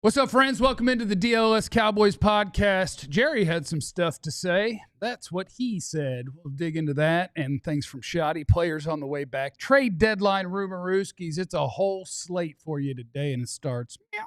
What's up, friends? Welcome into the DLLS Cowboys podcast. Jerry had some stuff to say. That's what he said. We'll dig into that and things from Schotty. Players on the way back. Trade deadline rumorooskies. It's a whole slate for you today, and it starts. Meow.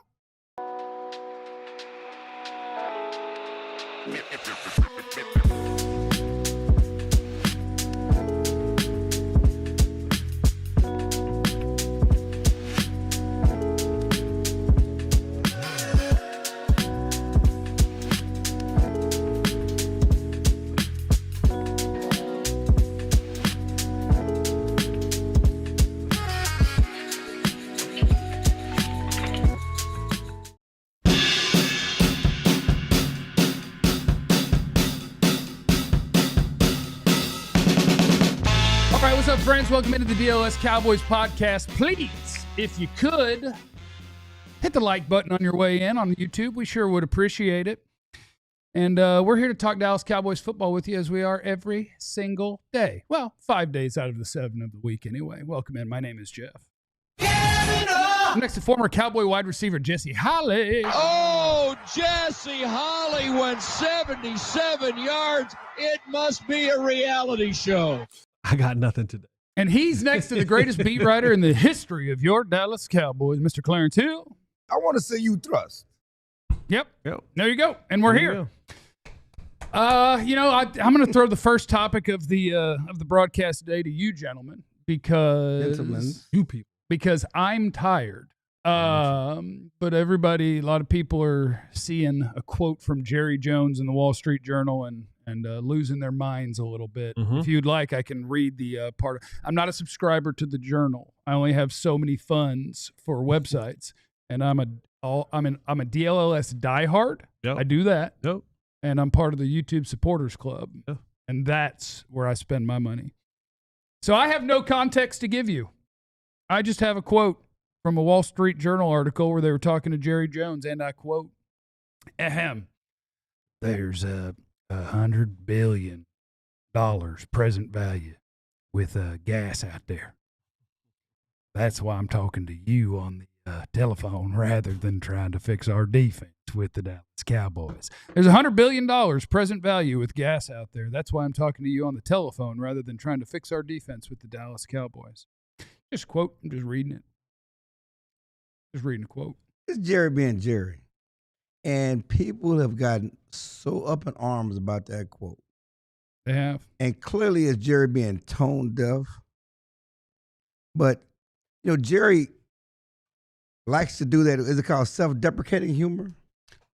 What's up, friends? Welcome into the DLS Cowboys podcast. Please, if you could, hit the like button on your way in on YouTube. We sure would appreciate it. And we're here to talk Dallas Cowboys football with you as we are every single day. Well, 5 days out of the 7 of the week anyway. Welcome in. My name is Jeff. I'm next to former Cowboy wide receiver Jesse Holley. Oh, Jesse Holley went 77 yards. It must be a reality show. I got nothing today. And he's next to the greatest beat writer in the history of your Dallas Cowboys, Mr. Clarence Hill. I want to see you thrust. Yep. There you go. And we're here. I'm going to throw the first topic of the broadcast today to you gentlemen because I'm tired. But everybody, a lot of people are seeing a quote from Jerry Jones in the Wall Street Journal and losing their minds a little bit. Mm-hmm. If you'd like, I can read the part. I'm not a subscriber to the Journal. I only have so many funds for websites, and I'm a DLLS diehard. Yep. I do that. Yep. And I'm part of the YouTube Supporters Club, and that's where I spend my money. So I have no context to give you. I just have a quote from a Wall Street Journal article where they were talking to Jerry Jones, and I quote, "Ahem. There's $100 billion present value with gas out there. That's why I'm talking to you on the telephone rather than trying to fix our defense with the Dallas Cowboys. There's $100 billion present value with gas out there. That's why I'm talking to you on the telephone rather than trying to fix our defense with the Dallas Cowboys." Just quote. I'm just reading it. Just reading a quote. It's Jerry being Jerry. And people have gotten so up in arms about that quote. They have. And clearly it's Jerry being tone deaf. But, Jerry likes to do that. Is it called self-deprecating humor?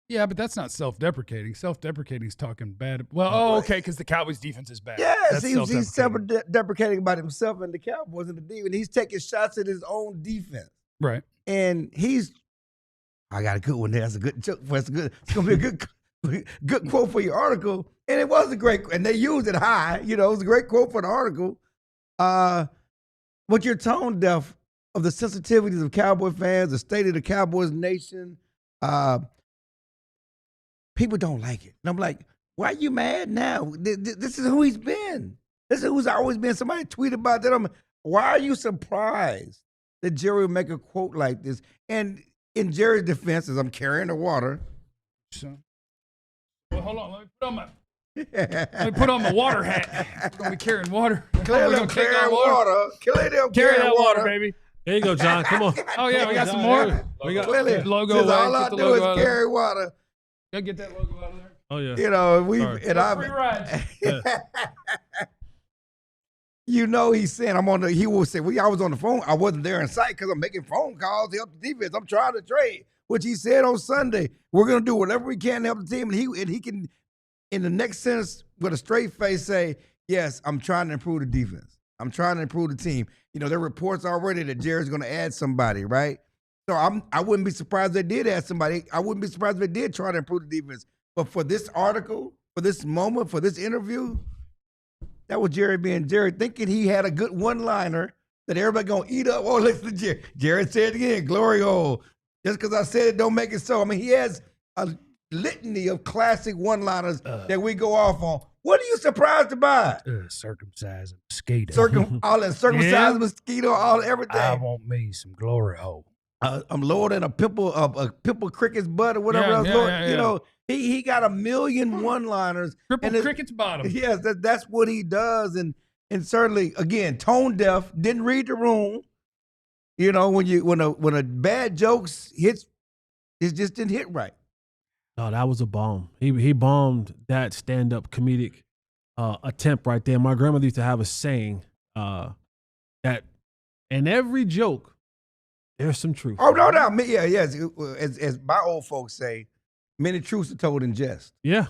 Yeah, but that's not self-deprecating. Self-deprecating is talking bad. Well, okay, because the Cowboys' defense is bad. Yes, he's self-deprecating about himself and the Cowboys and the defense. He's taking shots at his own defense. Right. And I got a good one there. That's a good joke. It's going to be a good quote for your article. And it was a great, and they used it high. It was a great quote for the article. But you're tone deaf of the sensitivities of Cowboy fans, the state of the Cowboys nation. People don't like it. And I'm like, why are you mad now? This is who he's been. This is who's always been. Somebody tweeted about that. Why are you surprised that Jerry would make a quote like this? And in Jerry's defense, as I'm carrying the water. So, well, hold on. Let me put on my water hat. We're going to be carrying water. Carry that water, baby. There you go, John. Come on. Oh, yeah, we got some more. We got clearly. Logo away. All I do is carry water. Gotta get that logo out of there. Oh, yeah. Free rides. He's saying he will say, I was on the phone. I wasn't there in sight because I'm making phone calls to help the defense. I'm trying to trade, which he said on Sunday. We're going to do whatever we can to help the team. And he can, in the next sentence, with a straight face say, yes, I'm trying to improve the defense. I'm trying to improve the team. There are reports already that Jerry's going to add somebody, right? So I wouldn't be surprised if they did add somebody. I wouldn't be surprised if they did try to improve the defense. But for this article, for this moment, for this interview, that was Jerry being Jerry, thinking he had a good one-liner that everybody going to eat up. Oh, listen to Jerry. Jerry said it again, glory hole. Just because I said it don't make it so. I mean, he has a litany of classic one-liners that we go off on. What are you surprised about? Circumcised mosquito. All that circumcised mosquito, all everything. I want me some glory hole. I'm lower than a pimple cricket's butt or whatever else. You know, he got a million one-liners. Triple cricket's bottom. Yes, that's what he does, and certainly again tone deaf. Didn't read the room. You know, when a bad jokes hits, it just didn't hit right. Oh, that was a bomb. He bombed that stand-up comedic attempt right there. My grandmother used to have a saying that in every joke, there's some truth. Oh, no doubt. Yes. As my old folks say, many truths are told in jest. Yeah.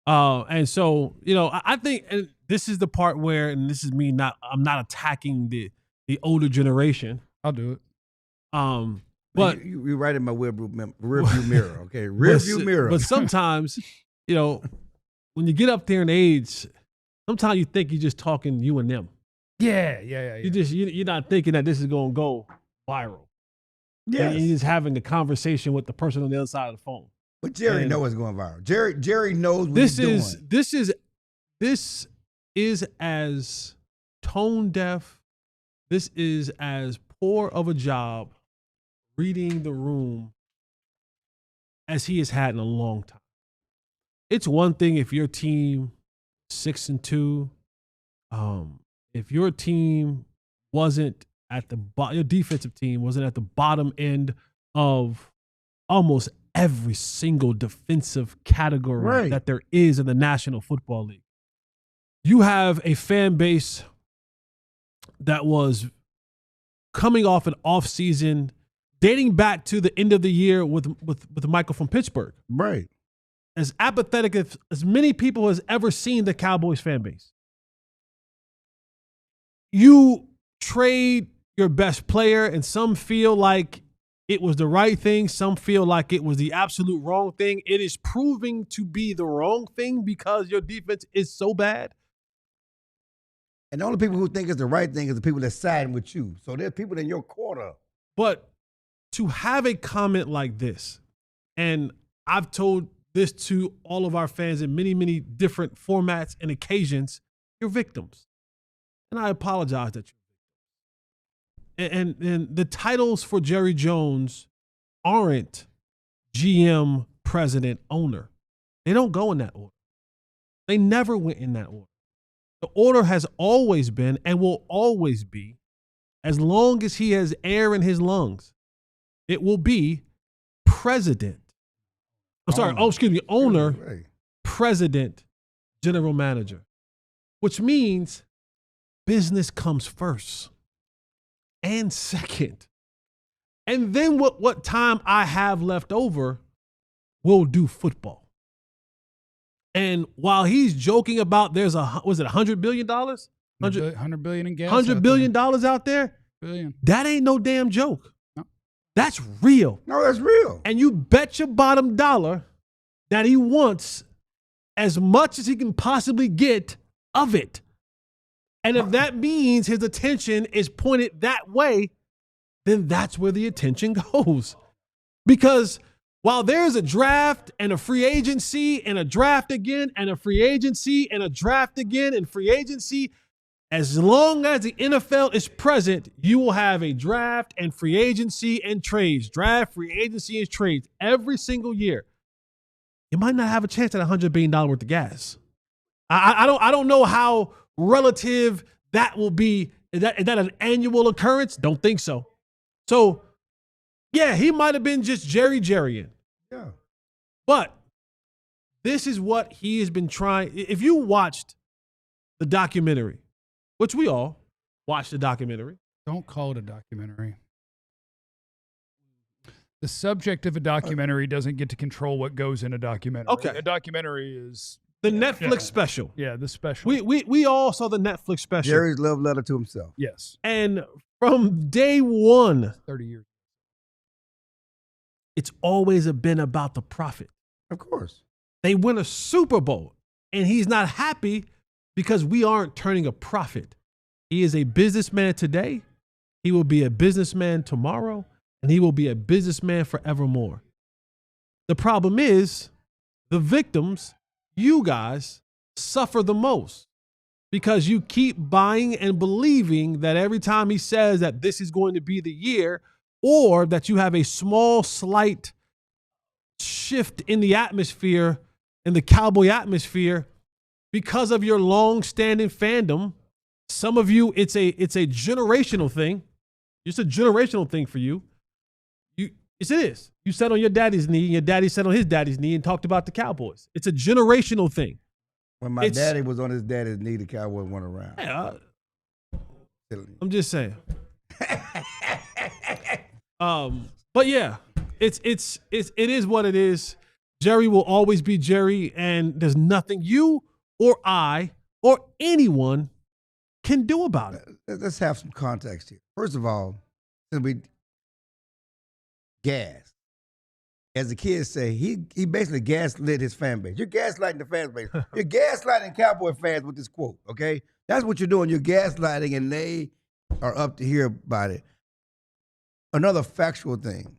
And so, you know, I think and this is the part where, and this is me I'm not attacking the older generation. I'll do it. But you right in my rear view mirror, okay? Rear view mirror. But sometimes, you know, when you get up there in age, sometimes you think you're just talking you and them. Yeah. You're not thinking that this is gonna go viral. Yeah, you're just having a conversation with the person on the other side of the phone. But Jerry knows it's going viral. Jerry knows what he's doing. This is as tone deaf. This is as poor of a job reading the room as he has had in a long time. It's one thing if your team 6-2, if your team wasn't at your defensive team wasn't at the bottom end of almost every single defensive category that there is in the National Football League. You have a fan base that was coming off an off season dating back to the end of the year with Michael from Pittsburgh. Right. As apathetic as many people has ever seen the Cowboys fan base. You trade your best player, and some feel like it was the right thing. Some feel like it was the absolute wrong thing. It is proving to be the wrong thing because your defense is so bad. And the only people who think it's the right thing is the people that siding with you. So there's people in your corner. But to have a comment like this, and I've told this to all of our fans in many, many different formats and occasions, you're victims. And I apologize that you're And the titles for Jerry Jones aren't GM, president, owner. They don't go in that order. They never went in that order. The order has always been and will always be, as long as he has air in his lungs, it will be president. Owner, president, general manager, which means business comes first. And second. And then what time I have left over, we'll do football. And while he's joking about was it $100 billion? $100 billion in gas. $100 billion out there? Billion. That ain't no damn joke. No. That's real. No, that's real. And you bet your bottom dollar that he wants as much as he can possibly get of it. And if that means his attention is pointed that way, then that's where the attention goes. Because while there's a draft and a free agency and a draft again and a free agency and a draft again and free agency, as long as the NFL is present, you will have a draft and free agency and trades. Draft, free agency, and trades every single year. You might not have a chance at $100 billion worth of gas. I don't know how relative that will be. Is that an annual occurrence? Don't think so. So, yeah, he might have been just Jerrying. Yeah. But this is what he has been trying. If you watched the documentary, which we all watched the documentary. Don't call it a documentary. The subject of a documentary doesn't get to control what goes in a documentary. Okay. A documentary is the Netflix special. Yeah, the special. We all saw the Netflix special. Jerry's love letter to himself. Yes. And from day one, 30 years. It's always been about the profit. Of course. They win a Super Bowl, and he's not happy because we aren't turning a profit. He is a businessman today. He will be a businessman tomorrow, and he will be a businessman forevermore. The problem is the victims, you guys, suffer the most because you keep buying and believing that every time he says that this is going to be the year, or that you have a small, slight shift in the atmosphere, in the Cowboy atmosphere, because of your long-standing fandom. Some of you, it's a generational thing. It's a generational thing for you. Yes, it is. You sat on your daddy's knee, and your daddy sat on his daddy's knee and talked about the Cowboys. It's a generational thing. When my daddy was on his daddy's knee, the Cowboys went around. Yeah, I'm just saying. But yeah, it is what it is. Jerry will always be Jerry, and there's nothing you or I or anyone can do about it. Let's have some context here. First of all, gas. As the kids say, he basically gaslit his fan base. You're gaslighting the fan base. You're gaslighting Cowboy fans with this quote, okay? That's what you're doing. You're gaslighting, and they are up to hear about it. Another factual thing.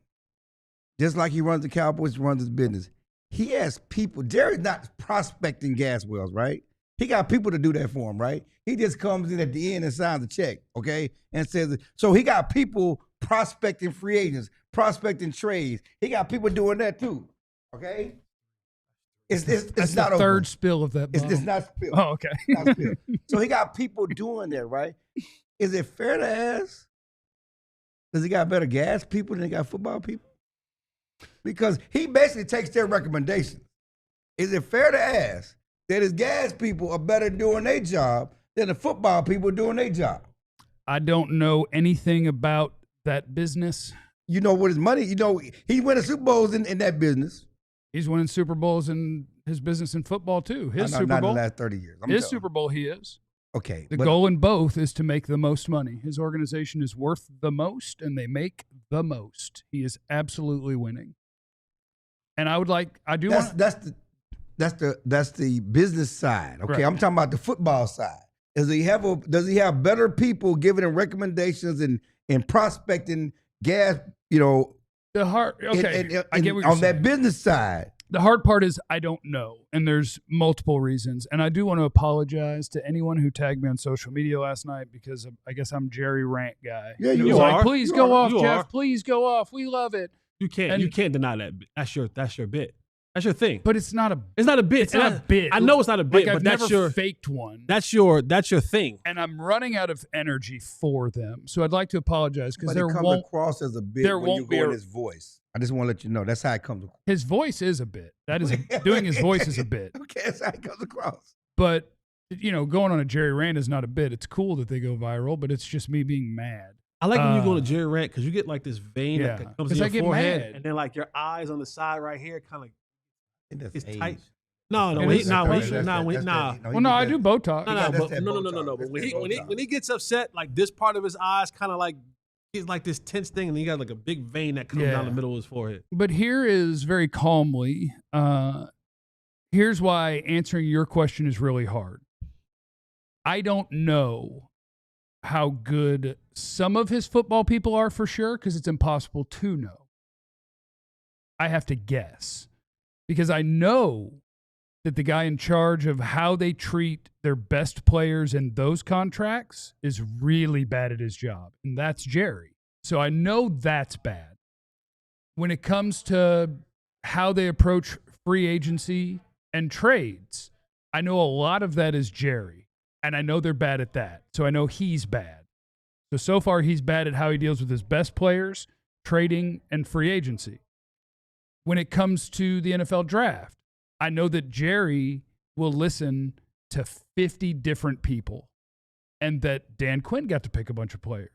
Just like he runs the Cowboys, he runs his business. He has people. Jerry's not prospecting gas wells, right? He got people to do that for him, right? He just comes in at the end and signs a check, okay? And says, so he got people prospecting free agents, prospecting trades. He got people doing that too, okay? It's not the third over. spill of that bottle. It's not spill. Oh, okay. Not spill. So he got people doing that, right? Is it fair to ask, does he got better gas people than he got football people? Because he basically takes their recommendations. Is it fair to ask that his gas people are better doing their job than the football people doing their job? I don't know anything about that business. You know what his money, he winning Super Bowls in that business. He's winning Super Bowls in his business in football too. His Super not Bowl. in the last 30 years. His Super Bowl he is. Okay. The goal in both is to make the most money. His organization is worth the most, and they make the most. He is absolutely winning. And that's the business side. Okay, right. I'm talking about the football side. Does he have better people giving him recommendations and prospecting gas? The hard. Okay, I get what you're on saying. that business side. The hard part is I don't know, and there's multiple reasons. And I do want to apologize to anyone who tagged me on social media last night because I guess I'm Jerry Rant guy. Yeah, you are. Like, please go off, You Jeff. are. Please go off. We love it. You can't deny that. That's your bit. That's your thing. But it's not a. It's not a bit. It's not a bit. I know it's not a bit, Like, but I've that's never your faked one. That's your thing. And I'm running out of energy for them, so I'd like to apologize because there it comes won't. across as a bit there when you won't be go in a- his voice. I just want to let you know that's how it comes across. His voice is a bit. That is doing his voice is a bit. Okay, that's how it comes across. But going on a Jerry rant is not a bit. It's cool that they go viral, but it's just me being mad. I like when you go to Jerry rant because you get like this vein yeah, that comes 'cause in I your get forehead, mad. and then like your eyes on the side right here, kind of It's tight. No, It is nah. Well, no, I do Botox. No. But when he gets upset, like this part of his eyes, kind of like he's like this tense thing, and he got like a big vein that comes down the middle of his forehead. But here is very calmly. Here's why answering your question is really hard. I don't know how good some of his football people are for sure, because it's impossible to know. I have to guess because I know that the guy in charge of how they treat their best players in those contracts is really bad at his job, and that's Jerry. So I know that's bad. When it comes to how they approach free agency and trades, I know a lot of that is Jerry, and I know they're bad at that. So I know he's bad. So far he's bad at how he deals with his best players, trading, and free agency. When it comes to the NFL draft, I know that Jerry will listen to 50 different people, and that Dan Quinn got to pick a bunch of players,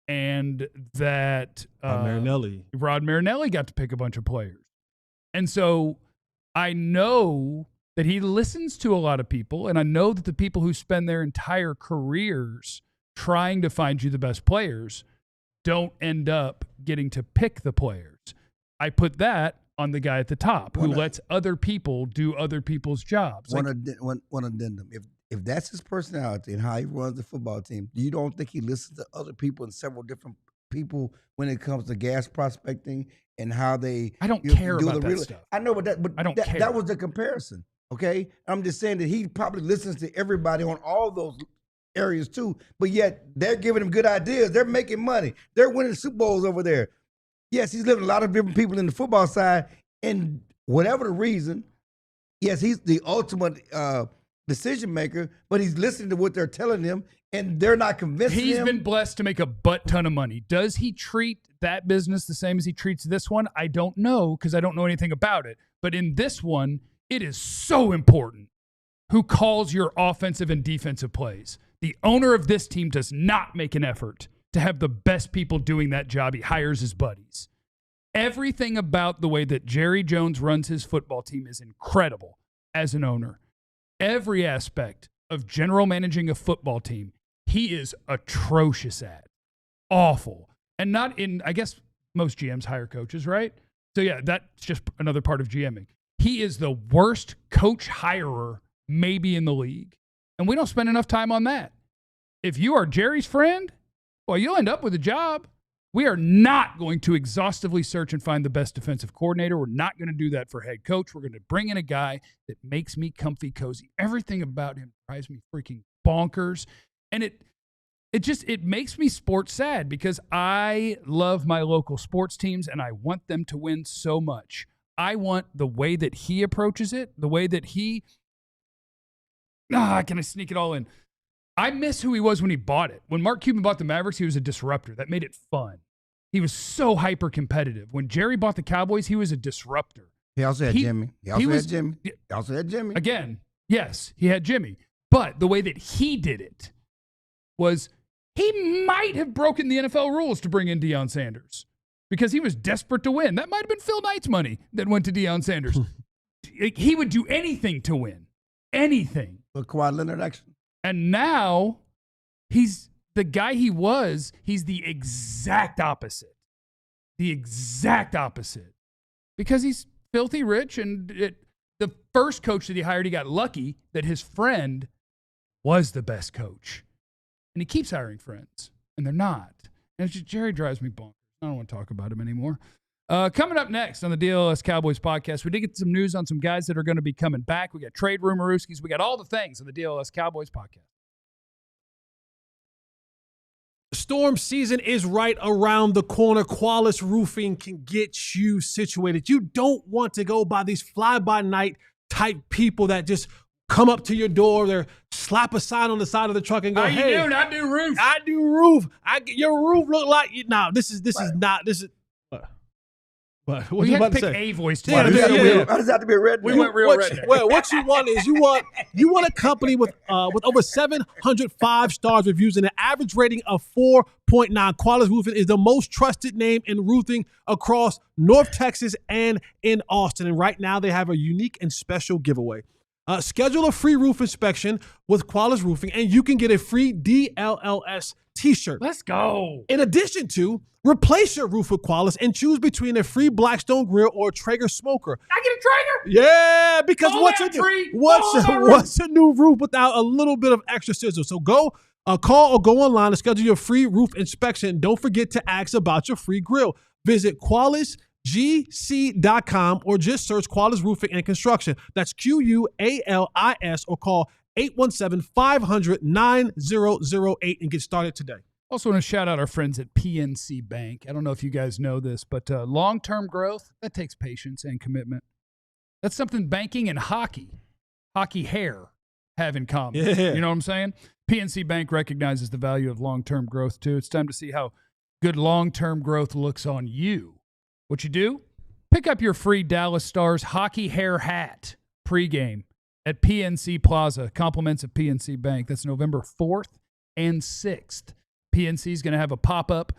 and that Rod Marinelli got to pick a bunch of players. And so I know that he listens to a lot of people, and I know that the people who spend their entire careers trying to find you the best players don't end up getting to pick the players. I put that on the guy at the top who lets other people do other people's jobs. One addendum. If that's his personality and how he runs the football team, you don't think he listens to other people and several different people when it comes to gas prospecting and how they I don't care about that stuff. I know, but I don't care. That was the comparison. Okay? I'm just saying that he probably listens to everybody on all those areas too, but yet they're giving him good ideas. They're making money. They're winning Super Bowls over there. Yes, he's living a lot of different people in the football side, and whatever the reason, yes, he's the ultimate decision maker, but he's listening to what they're telling him, and they're not convincing him. He's been blessed to make a butt ton of money. Does he treat that business the same as he treats this one? I don't know because I don't know anything about it. But in this one, it is so important who calls your offensive and defensive plays. The owner of this team does not make an effort to have the best people doing that job. He hires his buddies. Everything about the way that Jerry Jones runs his football team is incredible as an owner. Every aspect of general managing a football team, he is atrocious at. Awful. And not in, I guess most GMs hire coaches, right? So yeah, that's just another part of GMing. He is the worst coach hirer maybe in the league. And we don't spend enough time on that. If you are Jerry's friend, well, you'll end up with a job. We are not going to exhaustively search and find the best defensive coordinator. We're not going to do that for head coach. We're going to bring in a guy that makes me comfy cozy. Everything about him drives me freaking bonkers. And it makes me sports sad because I love my local sports teams and I want them to win so much. I want the way that he approaches it, the way that he can I sneak it all in? I miss who he was when he bought it. When Mark Cuban bought the Mavericks, he was a disruptor. That made it fun. He was so hyper-competitive. When Jerry bought the Cowboys, he was a disruptor. He also had Jimmy. He also had Jimmy. Again, yes, he had Jimmy. But the way that he did it was he might have broken the NFL rules to bring in Deion Sanders because he was desperate to win. That might have been Phil Knight's money that went to Deion Sanders. He would do anything to win. Anything. Look, Kawhi Leonard action. And now he's the guy he was. He's the exact opposite. The exact opposite. Because he's filthy rich. And the first coach that he hired, he got lucky that his friend was the best coach. And he keeps hiring friends. And they're not. And it's just, Jerry drives me bonkers. I don't want to talk about him anymore. Coming up next on the DLLS Cowboys podcast, we did get some news on some guys that are going to be coming back. We got trade rumorooskies. We got all the things on the DLLS Cowboys podcast. Storm season is right around the corner. Qualis Roofing can get you situated. You don't want to go by these fly-by-night type people that just come up to your door, they slap a sign on the side of the truck and go, "How you doing? I do roof. I do roof. Your roof look like you." Now, this is not. But what we you had about to to pick say? A voice too. Why does it have to be a redneck? We went real redneck. Well, what you want is you want a company with over 705 stars reviews and an average rating of 4.9. Qualis Roofing is the most trusted name in roofing across North Texas and in Austin. And right now they have a unique and special giveaway. Schedule a free roof inspection with Qualis Roofing, and you can get a free DLLS t-shirt. Let's go. In addition to, replace your roof with Qualis and choose between a free Blackstone grill or a Traeger smoker. I get a Traeger? Yeah, because what's a new roof without a little bit of extra sizzle? So go call or go online and schedule your free roof inspection. Don't forget to ask about your free grill. Visit QualisGC.com or just search Qualis Roofing and Construction. That's QUALIS or call 817-500-9008 and get started today. Also want to shout out our friends at PNC Bank. I don't know if you guys know this, but long-term growth, that takes patience and commitment. That's something banking and hockey hair, have in common. Yeah. You know what I'm saying? PNC Bank recognizes the value of long-term growth, too. It's time to see how good long-term growth looks on you. What you do? Pick up your free Dallas Stars hockey hair hat pregame at PNC Plaza. Compliments of PNC Bank. That's November 4th and 6th. PNC is going to have a pop-up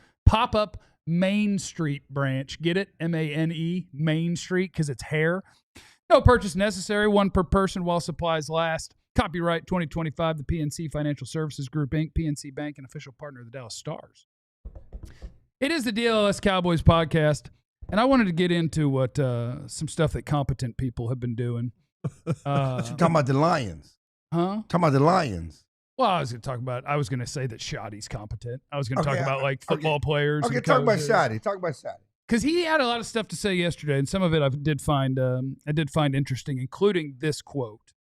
Main Street branch. Get it? M-A-N-E, Main Street, because it's hair. No purchase necessary, one per person while supplies last. Copyright 2025, the PNC Financial Services Group, Inc., PNC Bank, an official partner of the Dallas Stars. It is the DLLS Cowboys podcast, and I wanted to get into what some stuff that competent people have been doing. Talking about the Lions. Huh? Talking about the Lions. Well, I was going to say that Schotty's competent. I was going to talk about like football players. Okay, talk about Schotty. Because he had a lot of stuff to say yesterday, and some of it I did find interesting, including this quote.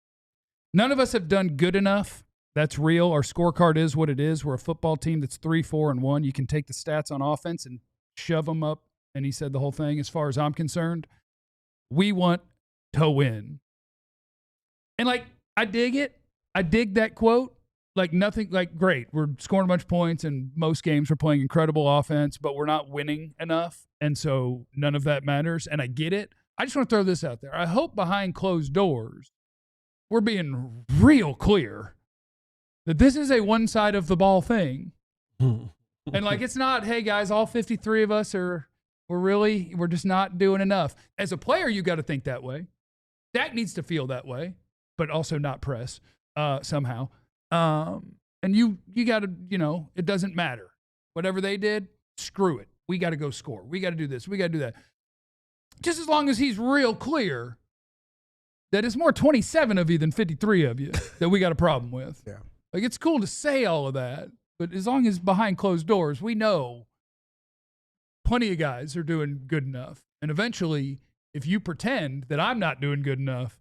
"None of us have done good enough. That's real. Our scorecard is what it is. We're a football team that's 3-4-1. You can take the stats on offense and shove them up and he said the whole thing, as far as I'm concerned, we want to win. And, like, I dig it. I dig that quote. Like, nothing, like, great. We're scoring a bunch of points, and most games we're playing incredible offense, but we're not winning enough, and so none of that matters, and I get it. I just want to throw this out there. I hope behind closed doors we're being real clear that this is a one side of the ball thing. And, like, it's not, hey, guys, all 53 of us we're just not doing enough. As a player, you got to think that way. Dak needs to feel that way, but also not press somehow. And you got to, it doesn't matter. Whatever they did, screw it. We got to go score. We got to do this. We got to do that. Just as long as he's real clear that it's more 27 of you than 53 of you that we got a problem with. Yeah. Like, it's cool to say all of that, but as long as behind closed doors, we know plenty of guys are doing good enough. And eventually, if you pretend that I'm not doing good enough,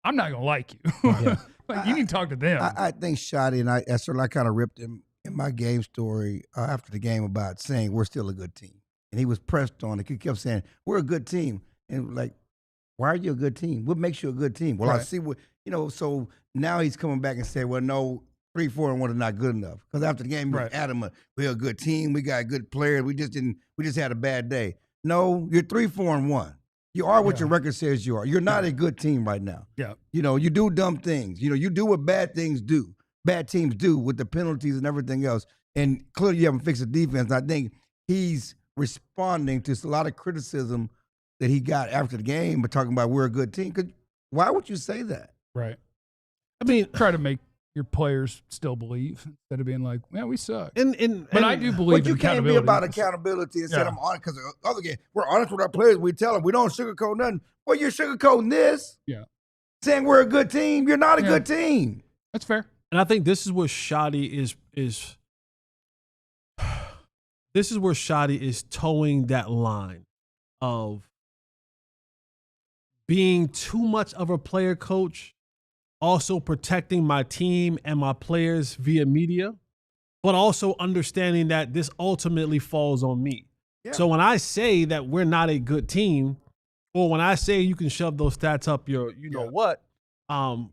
I'm not going to like you. Yeah. Like, you need to talk to them. I think Schotty and I kind of ripped him in my game story after the game about saying we're still a good team. And he was pressed on it. He kept saying, we're a good team. And like, why are you a good team? What makes you a good team? Well, Right. I see what, so now he's coming back and saying, well, no, 3, 4, and 1 is not good enough. Because after the game, he was Right. adamant, we're a good team. We got good players. We just had a bad day. No, you're 3, 4, and 1. You are what Yeah. your record says you are. You're not a good team right now. Yeah. You do dumb things. You do what bad teams do with the penalties and everything else. And clearly you haven't fixed the defense. I think he's responding to a lot of criticism that he got after the game, but talking about we're a good team. Why would you say that? Right. I mean, Try to make your players still believe instead of being like, yeah, we suck. and But I do believe But you in can't be accountability. about accountability and say Yeah. I'm honest, because the other game, we're honest with our players. We tell them we don't sugarcoat nothing. Well, you're sugarcoating this. Yeah. Saying we're a good team. You're not a Yeah. good team. That's fair. And I think this is where Schotty is this is where Schotty is towing that line of being too much of a player coach, also protecting my team and my players via media, but also understanding that this ultimately falls on me. Yeah. So when I say that we're not a good team, or when I say you can shove those stats up your what, all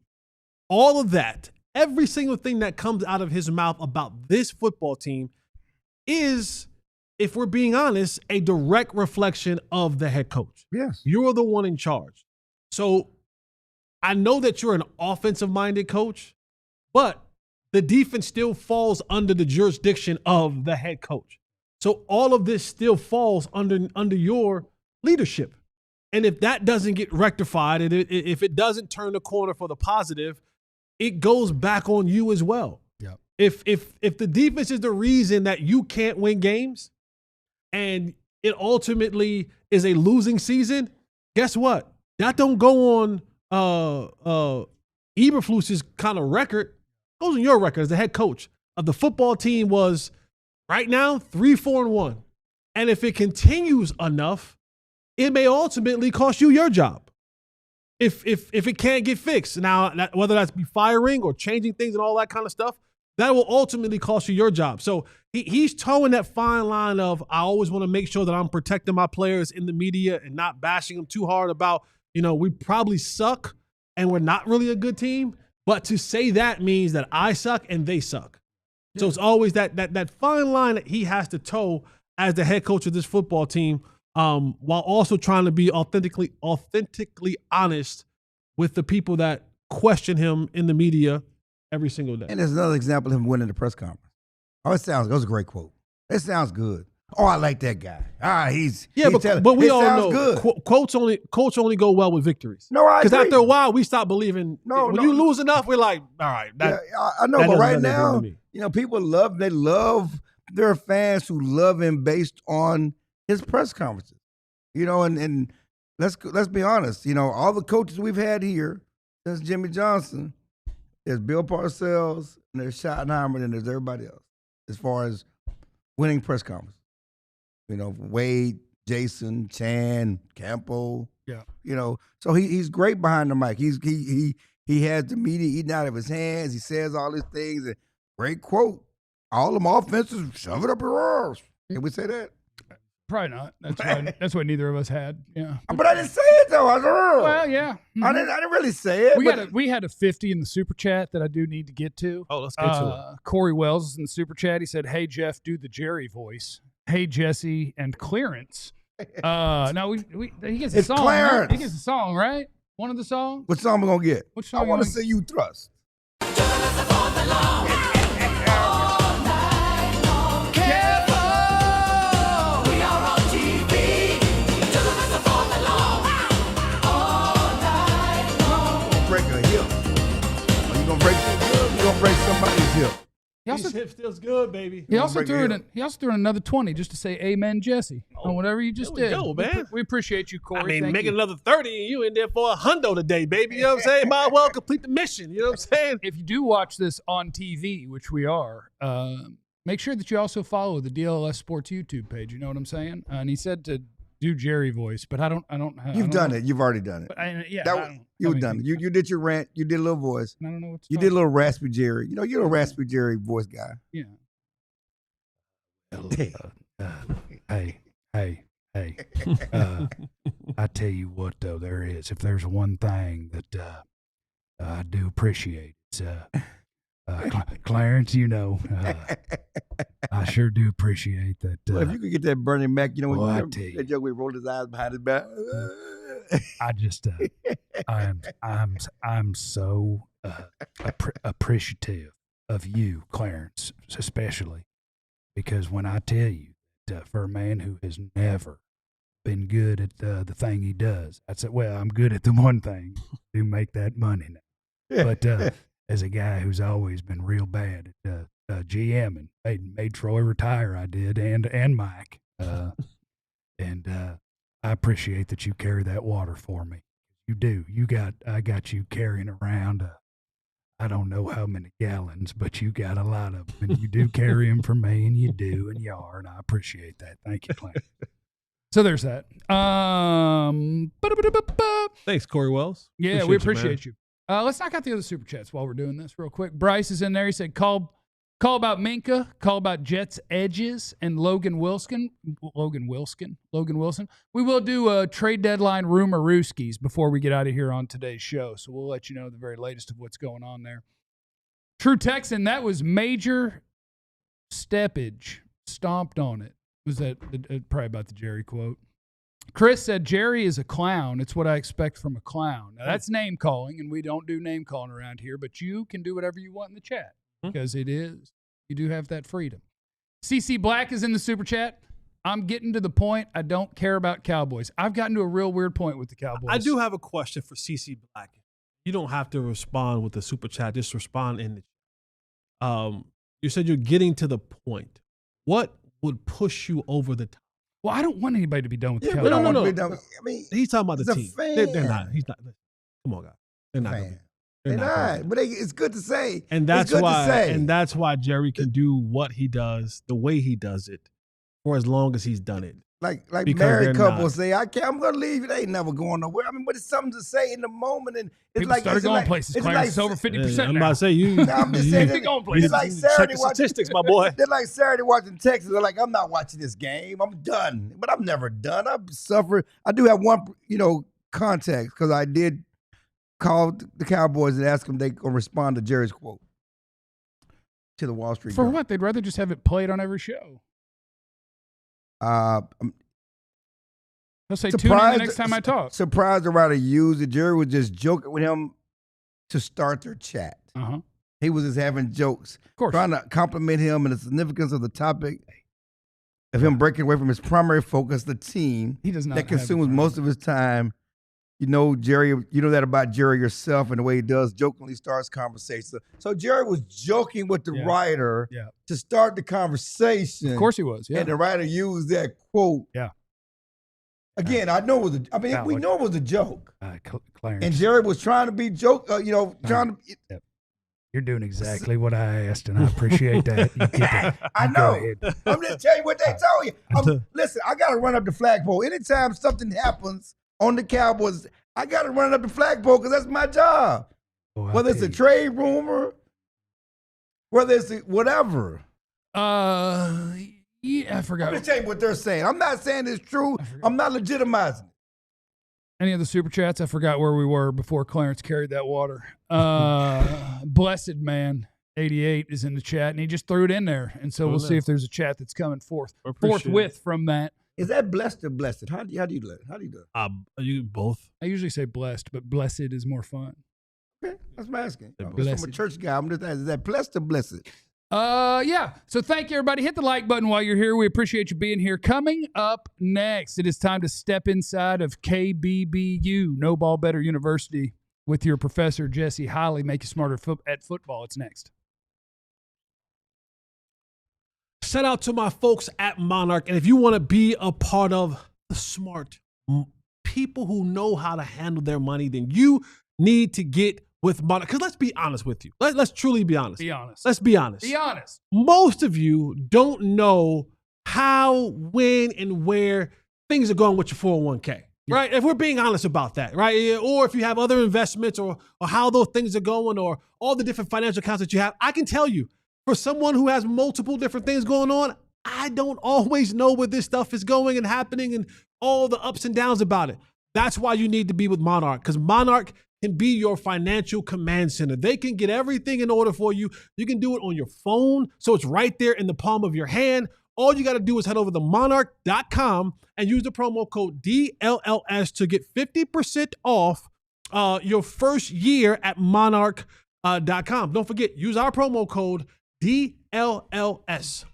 of that, every single thing that comes out of his mouth about this football team is, if we're being honest, a direct reflection of the head coach. Yes. You're the one in charge. So I know that you're an offensive-minded coach, but the defense still falls under the jurisdiction of the head coach. So all of this still falls under your leadership. And if that doesn't get rectified, and if it doesn't turn the corner for the positive, it goes back on you as well. Yeah. If the defense is the reason that you can't win games, and it ultimately is a losing season, guess what? That don't go on Eberflus's kind of record. It goes on your record as the head coach of the football team. Was right now 3, 4, and 1. And if it continues enough, it may ultimately cost you your job. If it can't get fixed. Now, whether that's be firing or changing things and all that kind of stuff, that will ultimately cost you your job. So he's towing that fine line of, I always want to make sure that I'm protecting my players in the media and not bashing them too hard about, we probably suck and we're not really a good team. But to say that means that I suck and they suck. Yeah. So it's always that fine line that he has to toe as the head coach of this football team, while also trying to be authentically honest with the people that question him in the media every single day. And there's another example of him winning the press conference. Oh, that was a great quote. It sounds good. Oh, I like that guy. But we all know good. Quotes only go well with victories. No, I agree. Because after a while, we stop believing. When you lose enough, we're like, all right. I know, but right now, people love their fans who love him based on his press conferences. And let's be honest. All the coaches we've had here since Jimmy Johnson, there's Bill Parcells, and there's Schottenheimer, and there's everybody else as far as winning press conferences. Wade, Jason, Chan, Campo. Yeah. So he's great behind the mic. He has the media eating out of his hands. He says all these things. And great quote. All them offenses, shove it up your arse. Can we say that? Probably not. That's what neither of us had. Yeah. But I didn't say it though. Well, yeah. Mm-hmm. I didn't really say it. We had a 50 in the super chat that I do need to get to. Oh, let's get to it. Corey Wells is in the super chat. He said, "Hey Jeff, do the Jerry voice. Hey Jesse and Clarence." No, he gets a song. Clarence. Right? He gets a song, right? One of the songs. What song we gonna get? Which song? I want to see you thrust. Break a hip. Are you gonna break your hip? You gonna break somebody's hip? These hips feels good, baby. He also threw in another 20 just to say "Amen, Jesse" on whatever you just did. Go, man. We appreciate you, Corey. I mean, Thank making you. another 30 and you in there for $100 today, baby. You know what I'm saying? Might as well complete the mission. You know what I'm saying? If you do watch this on TV, which we are, make sure that you also follow the DLLS Sports YouTube page. You know what I'm saying? And he said to do Jerry voice, but I don't. You've done it. You've already done it. But You've done it. You did your rant. You did a little voice. I don't know what you did a little raspy Jerry. You know, you're a raspy Jerry voice guy. Yeah. Hey. I tell you what, though, if there's one thing that I do appreciate, it's Clarence, you know, I sure do appreciate that. Well, if you could get that Bernie Mac, you know, well, I when tell you, that joke where he rolled his eyes behind his back. I just, I'm so appreciative of you, Clarence, especially. Because when I tell you that for a man who has never been good at the thing he does, I said, well, I'm good at the one thing, do make that money now. But as a guy who's always been real bad at GM and made Troy retire, I did, and Mike. And I appreciate that you carry that water for me. You do. I got you carrying around I don't know how many gallons, but you got a lot of them, and you do carry them for me, and you are, and I appreciate that. Thank you, Clint. So there's that. Thanks, Corey Wells. Yeah, we appreciate you. Let's knock out the other super chats while we're doing this real quick. Bryce is in there. He said, call about Minka, call about Jets edges, and Logan Wilson. We will do a trade deadline rumor-rooskies before we get out of here on today's show. So we'll let you know the very latest of what's going on there. True Texan, that was major steppage. Stomped on it. Was that probably about the Jerry quote? Chris said, Jerry is a clown. It's what I expect from a clown. Now, that's name calling, and we don't do name calling around here, but you can do whatever you want in the chat. Because you do have that freedom. CC Black is in the super chat. I'm getting to the point I don't care about Cowboys. I've gotten to a real weird point with the Cowboys. I do have a question for CC Black. You don't have to respond with the super chat. Just respond in the you said you're getting to the point. What would push you over the top? Well, I don't want anybody to be done with the Cowboys. Cowboys. No. I mean, he's talking about the team. They're not. He's not. Come on, guys. They're not. They're not. But it's good to say. And that's why Jerry can do what he does, the way he does it, for as long as he's done it. Like married couples say, I'm going to leave. It ain't never going nowhere. I mean, but it's something to say in the moment. And it's people started going places. It's over 50% I'm about to say you. I'm just saying. It's like Saturday watching statistics, my boy. They're like Saturday watching Texas. They're like, I'm not watching this game. I'm done. But I'm never done. I've suffered. I do have one, context because I did call the Cowboys and ask them if they can respond to Jerry's quote to the Wall Street For Journal. what? They'd rather just have it played on every show. They'll say, tune in the next time I talk. Surprised the writer used it. Jerry was just joking with him to start their chat. Uh-huh. He was just having jokes, of course, trying to compliment him and the significance of the topic of him breaking away from his primary focus, the team he does not that consumes most of his time. Jerry, you know that about Jerry yourself and the way he does, jokingly starts conversations. So Jerry was joking with the writer to start the conversation. Of course he was, yeah. And the writer used that quote. Yeah. Again, we know it was a joke. Clarence. And Jerry was trying to be trying to. Yep. You're doing exactly what I asked, and I appreciate that. I know. I'm just telling you what they told you. Listen, I got to run up the flagpole. Anytime something happens on the Cowboys, I got to run up the flagpole because that's my job. Whether it's a trade rumor, whether it's whatever. Yeah, I forgot. I'm just telling you what they're saying. I'm not saying it's true. I'm not legitimizing it. Any of the super chats? I forgot where we were before Clarence carried that water. Blessed Man 88 is in the chat, and he just threw it in there. And so we'll see if there's a chat that's coming forthwith from that. Is that blessed or blessed? How do you do it? You both. I usually say blessed, but blessed is more fun. Okay, that's my asking. I'm Blessed. a church guy. I'm just asking, is that blessed or blessed? Yeah. So thank you, everybody. Hit the like button while you're here. We appreciate you being here. Coming up next, it is time to step inside of KBBU, No Ball Better University, with your professor, Jesse Holly. Make you smarter at football. It's next. Shout out to my folks at Monarch. And if you want to be a part of the smart people who know how to handle their money, then you need to get with Monarch. Because let's be honest with you. Let's truly be honest. Be honest. Let's be honest. Be honest. Most of you don't know how, when, and where things are going with your 401k. Right? If we're being honest about that, right? Or if you have other investments or how those things are going or all the different financial accounts that you have, I can tell you, for someone who has multiple different things going on, I don't always know where this stuff is going and happening and all the ups and downs about it. That's why you need to be with Monarch, because Monarch can be your financial command center. They can get everything in order for you. You can do it on your phone, so it's right there in the palm of your hand. All you got to do is head over to monarch.com and use the promo code DLLS to get 50% off your first year at monarch.com. Don't forget, use our promo code DLLS.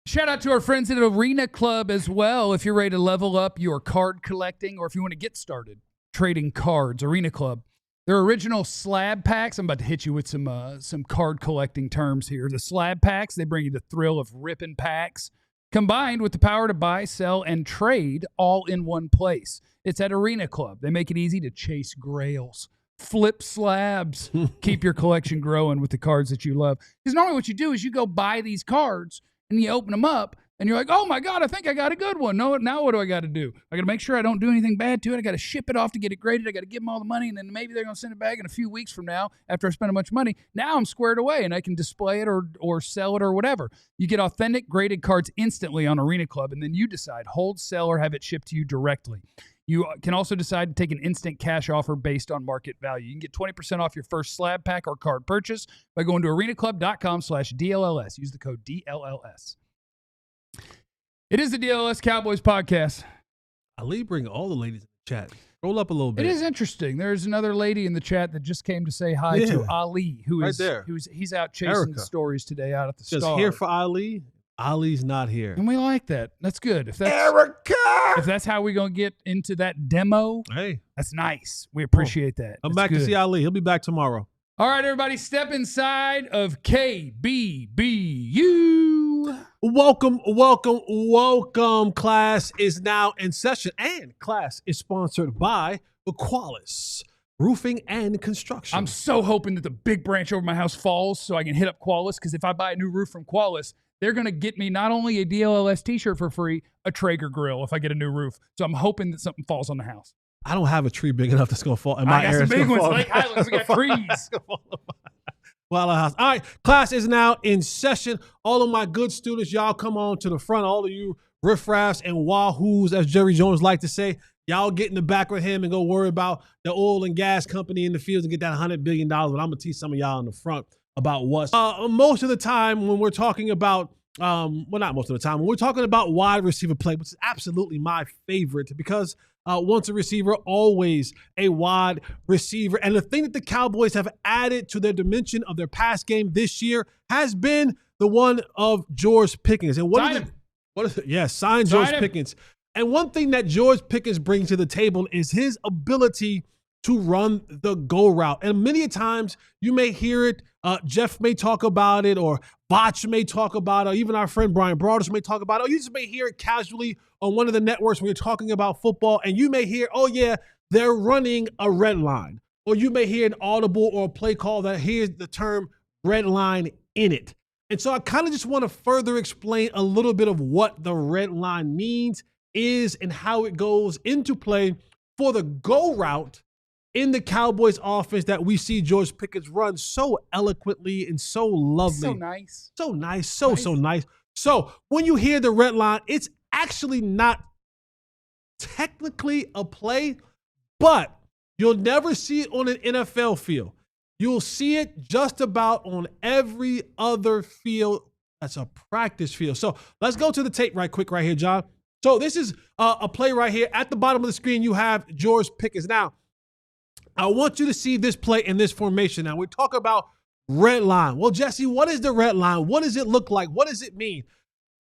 Shout out to our friends at Arena Club as well. If you're ready to level up your card collecting or if you want to get started trading cards, Arena Club. Their original slab packs, I'm about to hit you with some card collecting terms here. The slab packs, they bring you the thrill of ripping packs, combined with the power to buy, sell, and trade all in one place. It's at Arena Club. They make it easy to chase grails, flip slabs, keep your collection growing with the cards that you love. Because normally what you do is you go buy these cards and you open them up and you're like, oh my God, I think I got a good one. No, now what do I got to do? I got to make sure I don't do anything bad to it. I got to ship it off to get it graded. I got to give them all the money, and then maybe they're going to send it back in a few weeks from now after I spend a bunch of money. Now I'm squared away and I can display it or sell it or whatever. You get authentic graded cards instantly on Arena Club, and then you decide hold, sell, or have it shipped to you directly. You can also decide to take an instant cash offer based on market value. You can get 20% off your first slab pack or card purchase by going to arenaclub.com/DLLS. Use the code DLLS. It is the DLLS Cowboys podcast. Ali, bring all the ladies in the chat. Roll up a little bit. It is interesting. There's another lady in the chat that just came to say hi to Ali, who right is there. He's out chasing Erica. Stories today out at the Just Star. here for Ali. Ali's not here. And we like that. That's good. If that's how we're gonna get into that demo, Hey, that's nice. We appreciate that. I'm That's back good. to see Ali. He'll be back tomorrow. All right, everybody, step inside of KBBU. Welcome, welcome, welcome. Class is now in session, and class is sponsored by Qualis Roofing and Construction. I'm so hoping that the big branch over my house falls so I can hit up Qualis, because if I buy a new roof from Qualis, they're going to get me not only a DLLS t-shirt for free, a Traeger grill if I get a new roof. So I'm hoping that something falls on the house. I don't have a tree big enough that's going to fall in my I got area. some big ones. Lake Highlands, we got trees. Well, all right, class is now in session. All of my good students, y'all come on to the front. All of you riffraffs and wahoos, as Jerry Jones like to say, y'all get in the back with him and go worry about the oil and gas company in the fields and get that $100 billion. But I'm going to teach some of y'all in the front about what's most of the time when we're talking about, well, not most of the time, when we're talking about wide receiver play, which is absolutely my favorite, because once a receiver, always a wide receiver. And the thing that the Cowboys have added to their dimension of their pass game this year has been the one of George Pickens. And sign George Pickens. And one thing that George Pickens brings to the table is his ability to run the go route. And many times you may hear it, Jeff may talk about it, or Botch may talk about it, or even our friend Brian Broadus may talk about it, or you just may hear it casually on one of the networks when you're talking about football, and you may hear, oh yeah, they're running a red line. Or you may hear an audible or a play call that hears the term red line in it. And so I kind of just want to further explain a little bit of what the red line means, is, and how it goes into play for the go route in the Cowboys offense that we see George Pickens run so eloquently and so lovely. So nice. So nice. So nice. So when you hear the red line, it's actually not technically a play, but you'll never see it on an NFL field. You'll see it just about on every other field. That's a practice field. So let's go to the tape right quick right here, John. So this is a play right here. At the bottom of the screen, you have George Pickens. Now, I want you to see this play in this formation. Now, we talk about red line. Well, Jesse, what is the red line? What does it look like? What does it mean?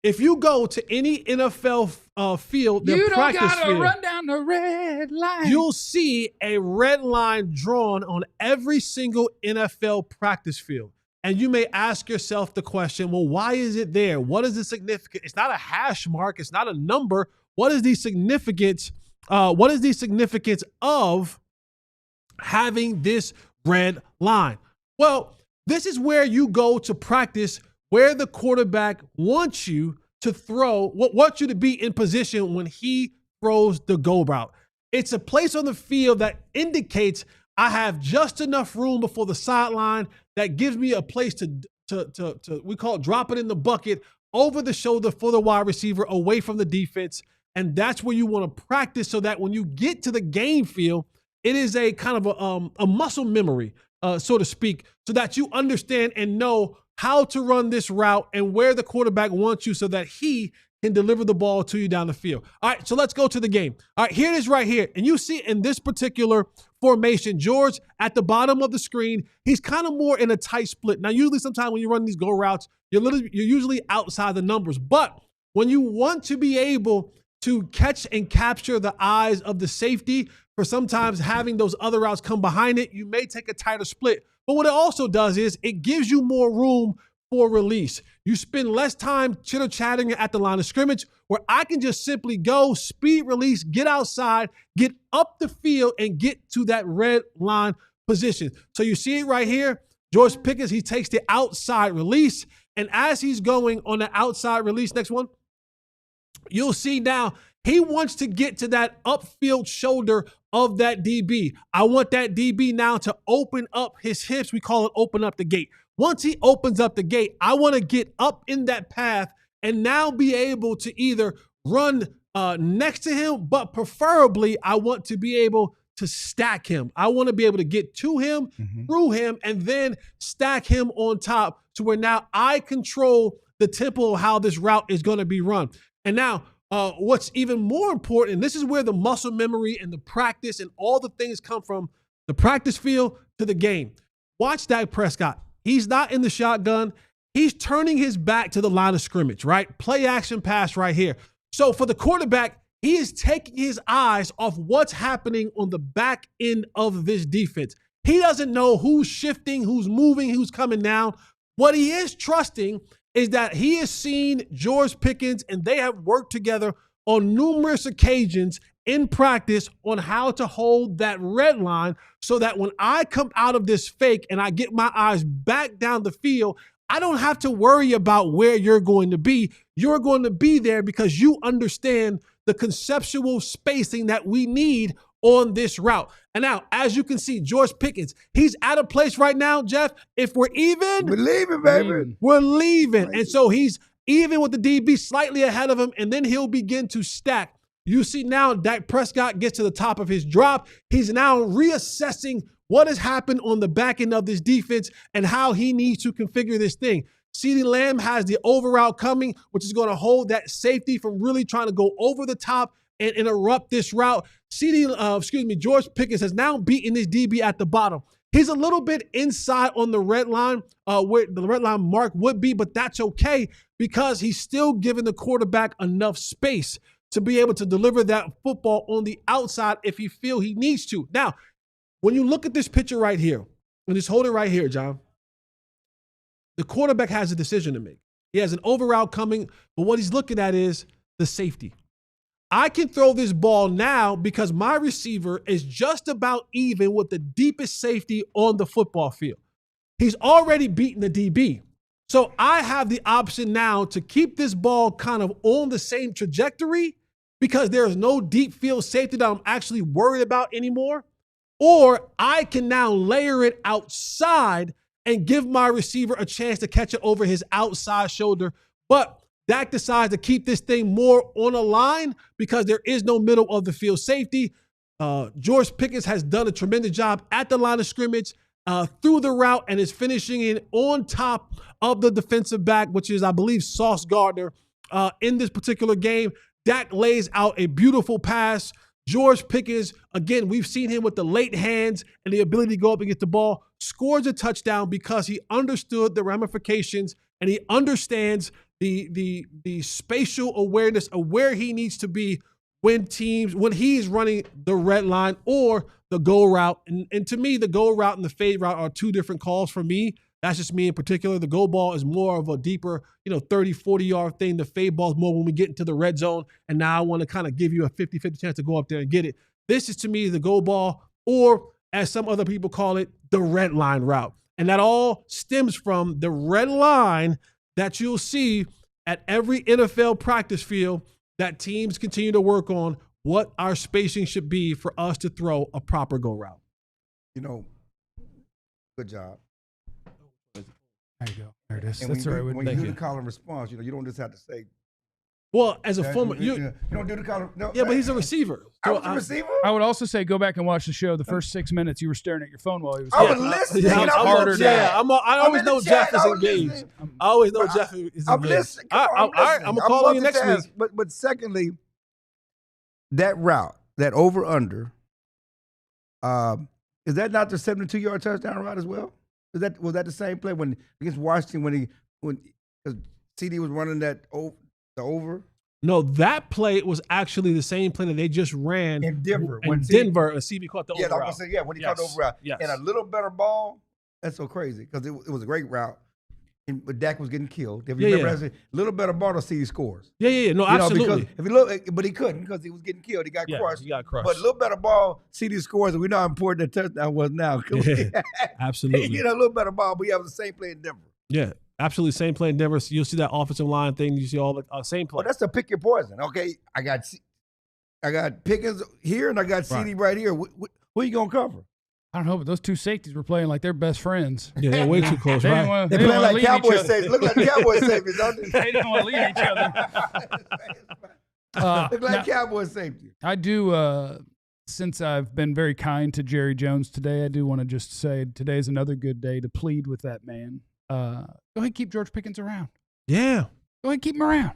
If you go to any NFL field, their practice field, you don't gotta run down the red line. You'll see a red line drawn on every single NFL practice field. And you may ask yourself the question, well, why is it there? What is the significance? It's not a hash mark. It's not a number. What is the significance? What is the significance of having this red line? Well, this is where you go to practice, where the quarterback wants you to throw, wants you to be in position when he throws the go route. It's a place on the field that indicates I have just enough room before the sideline that gives me a place to we call it drop it in the bucket over the shoulder for the wide receiver away from the defense. And that's where you want to practice so that when you get to the game field, it is a kind of a muscle memory, so to speak, so that you understand and know how to run this route and where the quarterback wants you so that he can deliver the ball to you down the field. All right, so let's go to the game. All right, here it is right here. And you see in this particular formation, George at the bottom of the screen, he's kind of more in a tight split. Now, usually sometimes when you run these go routes, you're usually outside the numbers. But when you want to be able to catch and capture the eyes of the safety, for sometimes having those other routes come behind it, you may take a tighter split. But what it also does is it gives you more room for release. You spend less time chitter-chatting at the line of scrimmage, where I can just simply go, speed release, get outside, get up the field, and get to that red line position. So you see it right here. George Pickens, he takes the outside release, and as he's going on the outside release, next one, you'll see now he wants to get to that upfield shoulder of that DB. I want that DB now to open up his hips. We call it open up the gate. Once he opens up the gate, I want to get up in that path and now be able to either run next to him, but preferably I want to be able to stack him. I want to be able to get to him, through him, and then stack him on top to where now I control the tempo of how this route is going to be run. And now, what's even more important, and this is where the muscle memory and the practice and all the things come from, the practice field to the game. Watch Dak Prescott. He's not in the shotgun. He's turning his back to the line of scrimmage, right? Play action pass right here. So for the quarterback, he is taking his eyes off what's happening on the back end of this defense. He doesn't know who's shifting, who's moving, who's coming down. What he is trusting is that he has seen George Pickens and they have worked together on numerous occasions in practice on how to hold that red line so that when I come out of this fake and I get my eyes back down the field, I don't have to worry about where you're going to be. You're going to be there because you understand the conceptual spacing that we need on this route. And now, as you can see, George Pickens, he's at a place right now, Jeff, if we're even, we're leaving, baby. We're leaving. And so he's even with the DB slightly ahead of him, and then he'll begin to stack. You see now Dak Prescott gets to the top of his drop. He's now reassessing what has happened on the back end of this defense and how he needs to configure this thing. CeeDee Lamb has the over route coming, which is going to hold that safety from really trying to go over the top and interrupt this route. George Pickens has now beaten his DB at the bottom. He's a little bit inside on the red line, where the red line mark would be, but that's okay because he's still giving the quarterback enough space to be able to deliver that football on the outside if he feels he needs to. Now, when you look at this picture right here, and just hold it right here, John, the quarterback has a decision to make. He has an over route coming, but what he's looking at is the safety. I can throw this ball now because my receiver is just about even with the deepest safety on the football field. He's already beaten the DB. So I have the option now to keep this ball kind of on the same trajectory because there's no deep field safety that I'm actually worried about anymore. Or I can now layer it outside and give my receiver a chance to catch it over his outside shoulder. But Dak decides to keep this thing more on the line because there is no middle of the field safety. George Pickens has done a tremendous job at the line of scrimmage through the route and is finishing it on top of the defensive back, which is, I believe, Sauce Gardner. In this particular game, Dak lays out a beautiful pass. George Pickens, again, we've seen him with the late hands and the ability to go up and get the ball, scores a touchdown because he understood the ramifications and he understands the spatial awareness of where he needs to be when he's running the red line or the go route. And to me, the go route and the fade route are two different calls for me. That's just me in particular. The go ball is more of a deeper, 30, 40-yard thing. The fade ball is more when we get into the red zone. And now I want to kind of give you a 50-50 chance to go up there and get it. This is, to me, the go ball, or as some other people call it, the red line route. And that all stems from the red line that you'll see at every NFL practice field that teams continue to work on what our spacing should be for us to throw a proper go route. Good job. There you go. There it is. And That's when all right. when you do the call and response, you don't just have to say. Well, as a former, you don't do the call. No, yeah, but he's a receiver. I was a receiver. I would also say go back and watch the show. The first 6 minutes, you were staring at your phone while he was. I was listening. Yeah, I always know Jeff is engaged. Listening. I always know Jeff is I'm engaged. listening. I'm gonna call on you next week. But secondly, that route, that over under, is that not the 72-yard touchdown route as well? Was that the same play when against Washington when CD was running the over? No, that play was actually the same play that they just ran in Denver. And CB caught the over route. I was saying, when he caught the over route. Yes. And a little better ball, that's so crazy because it was a great route. But Dak was getting killed. If you remember, a little better ball to CD scores. Yeah. No, absolutely. Because if you look, but he couldn't because he was getting killed. He got crushed. He got crushed. But a little better ball, CD scores, and we know how important that touchdown was now. Absolutely. A little better ball, but you have the same play in Denver. Yeah, absolutely. Same play in Denver. So you'll see that offensive line thing. You see all the same play. Well, that's the pick your poison. Okay, I got Pickens here and I got CD right here. Who are you gonna cover? I don't know, but those two safeties were playing like they're best friends. Yeah, they're way too close, right? They're playing like Cowboys safeties. Look like Cowboys safeties, don't they? They didn't want to leave each other. Look like Cowboys safety. I do, since I've been very kind to Jerry Jones today, I do want to just say today is another good day to plead with that man. Go ahead and keep George Pickens around. Yeah. Go ahead and keep him around.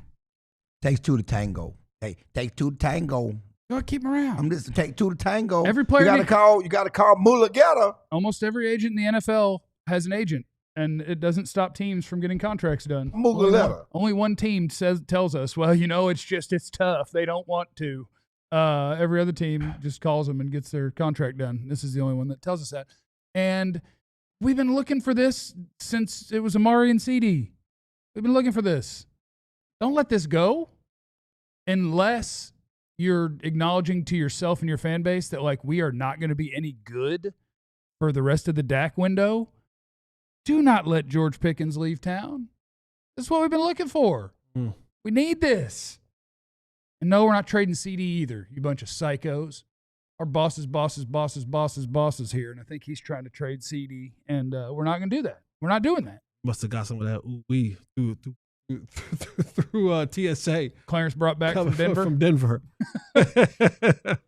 Takes two to tango. Hey, takes two to tango. Go ahead, keep him around. I'm just to take two to tango. Every player you gotta call Mulageta. Almost every agent in the NFL has an agent, and it doesn't stop teams from getting contracts done. Mulageta. Only one team tells us, well, it's tough. They don't want to. Every other team just calls them and gets their contract done. This is the only one that tells us that. And we've been looking for this since it was Amari and CD. We've been looking for this. Don't let this go unless you're acknowledging to yourself and your fan base that, we are not going to be any good for the rest of the Dak window. Do not let George Pickens leave town. This is what we've been looking for. We need this. And no, we're not trading CD either, you bunch of psychos. Our bosses here, and I think he's trying to trade CD, and we're not going to do that. We're not doing that. Must have got some of that ooh-wee through TSA. Clarence brought back from Denver. From Denver.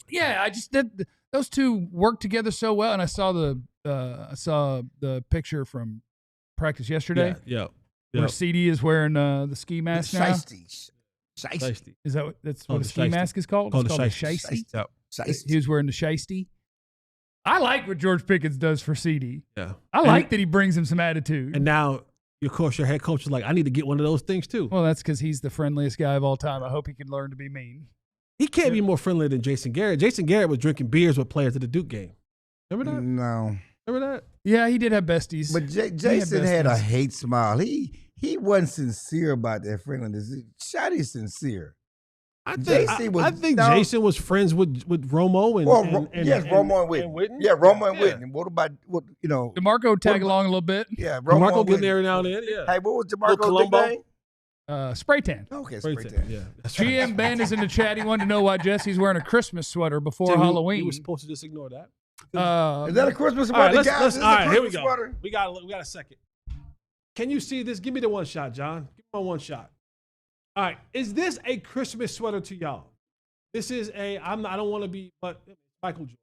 Yeah, I just did. Those two worked together so well, and I saw the picture from practice yesterday. Yeah. Where CD is wearing the ski mask now. Shiesty. Is that's what a ski mask is called? It's called a shiesty. He was wearing the shiesty. I like what George Pickens does for CD. Yeah, I like that he brings him some attitude. And now, of course, your head coach is like, I need to get one of those things too. Well, that's because he's the friendliest guy of all time. I hope he can learn to be mean. He can't be more friendly than Jason Garrett. Jason Garrett was drinking beers with players at the Duke game. Remember that? No. Remember that? Yeah, he did have besties. But Jason had a hate smile. He wasn't sincere about that friendliness. Shotty's sincere. I think Jason was friends with Romo and Romo and Whitten. Yeah, Romo and Whitten. What about DeMarco tag along a little bit. Yeah, DeMarco getting there now and then. Yeah. Hey, what was DeMarco's nickname? Spray tan. Okay, spray tan. Yeah. GM Ben is in the chat. He wanted to know why Jesse's wearing a Christmas sweater before Halloween. We were supposed to just ignore that. Is that a Christmas sweater? All right, here we go. Sweater? We got a second. Can you see this? Give me the one shot, John. Give me one shot. All right. Is this a Christmas sweater to y'all? This is I don't want to be, but Michael Jordan.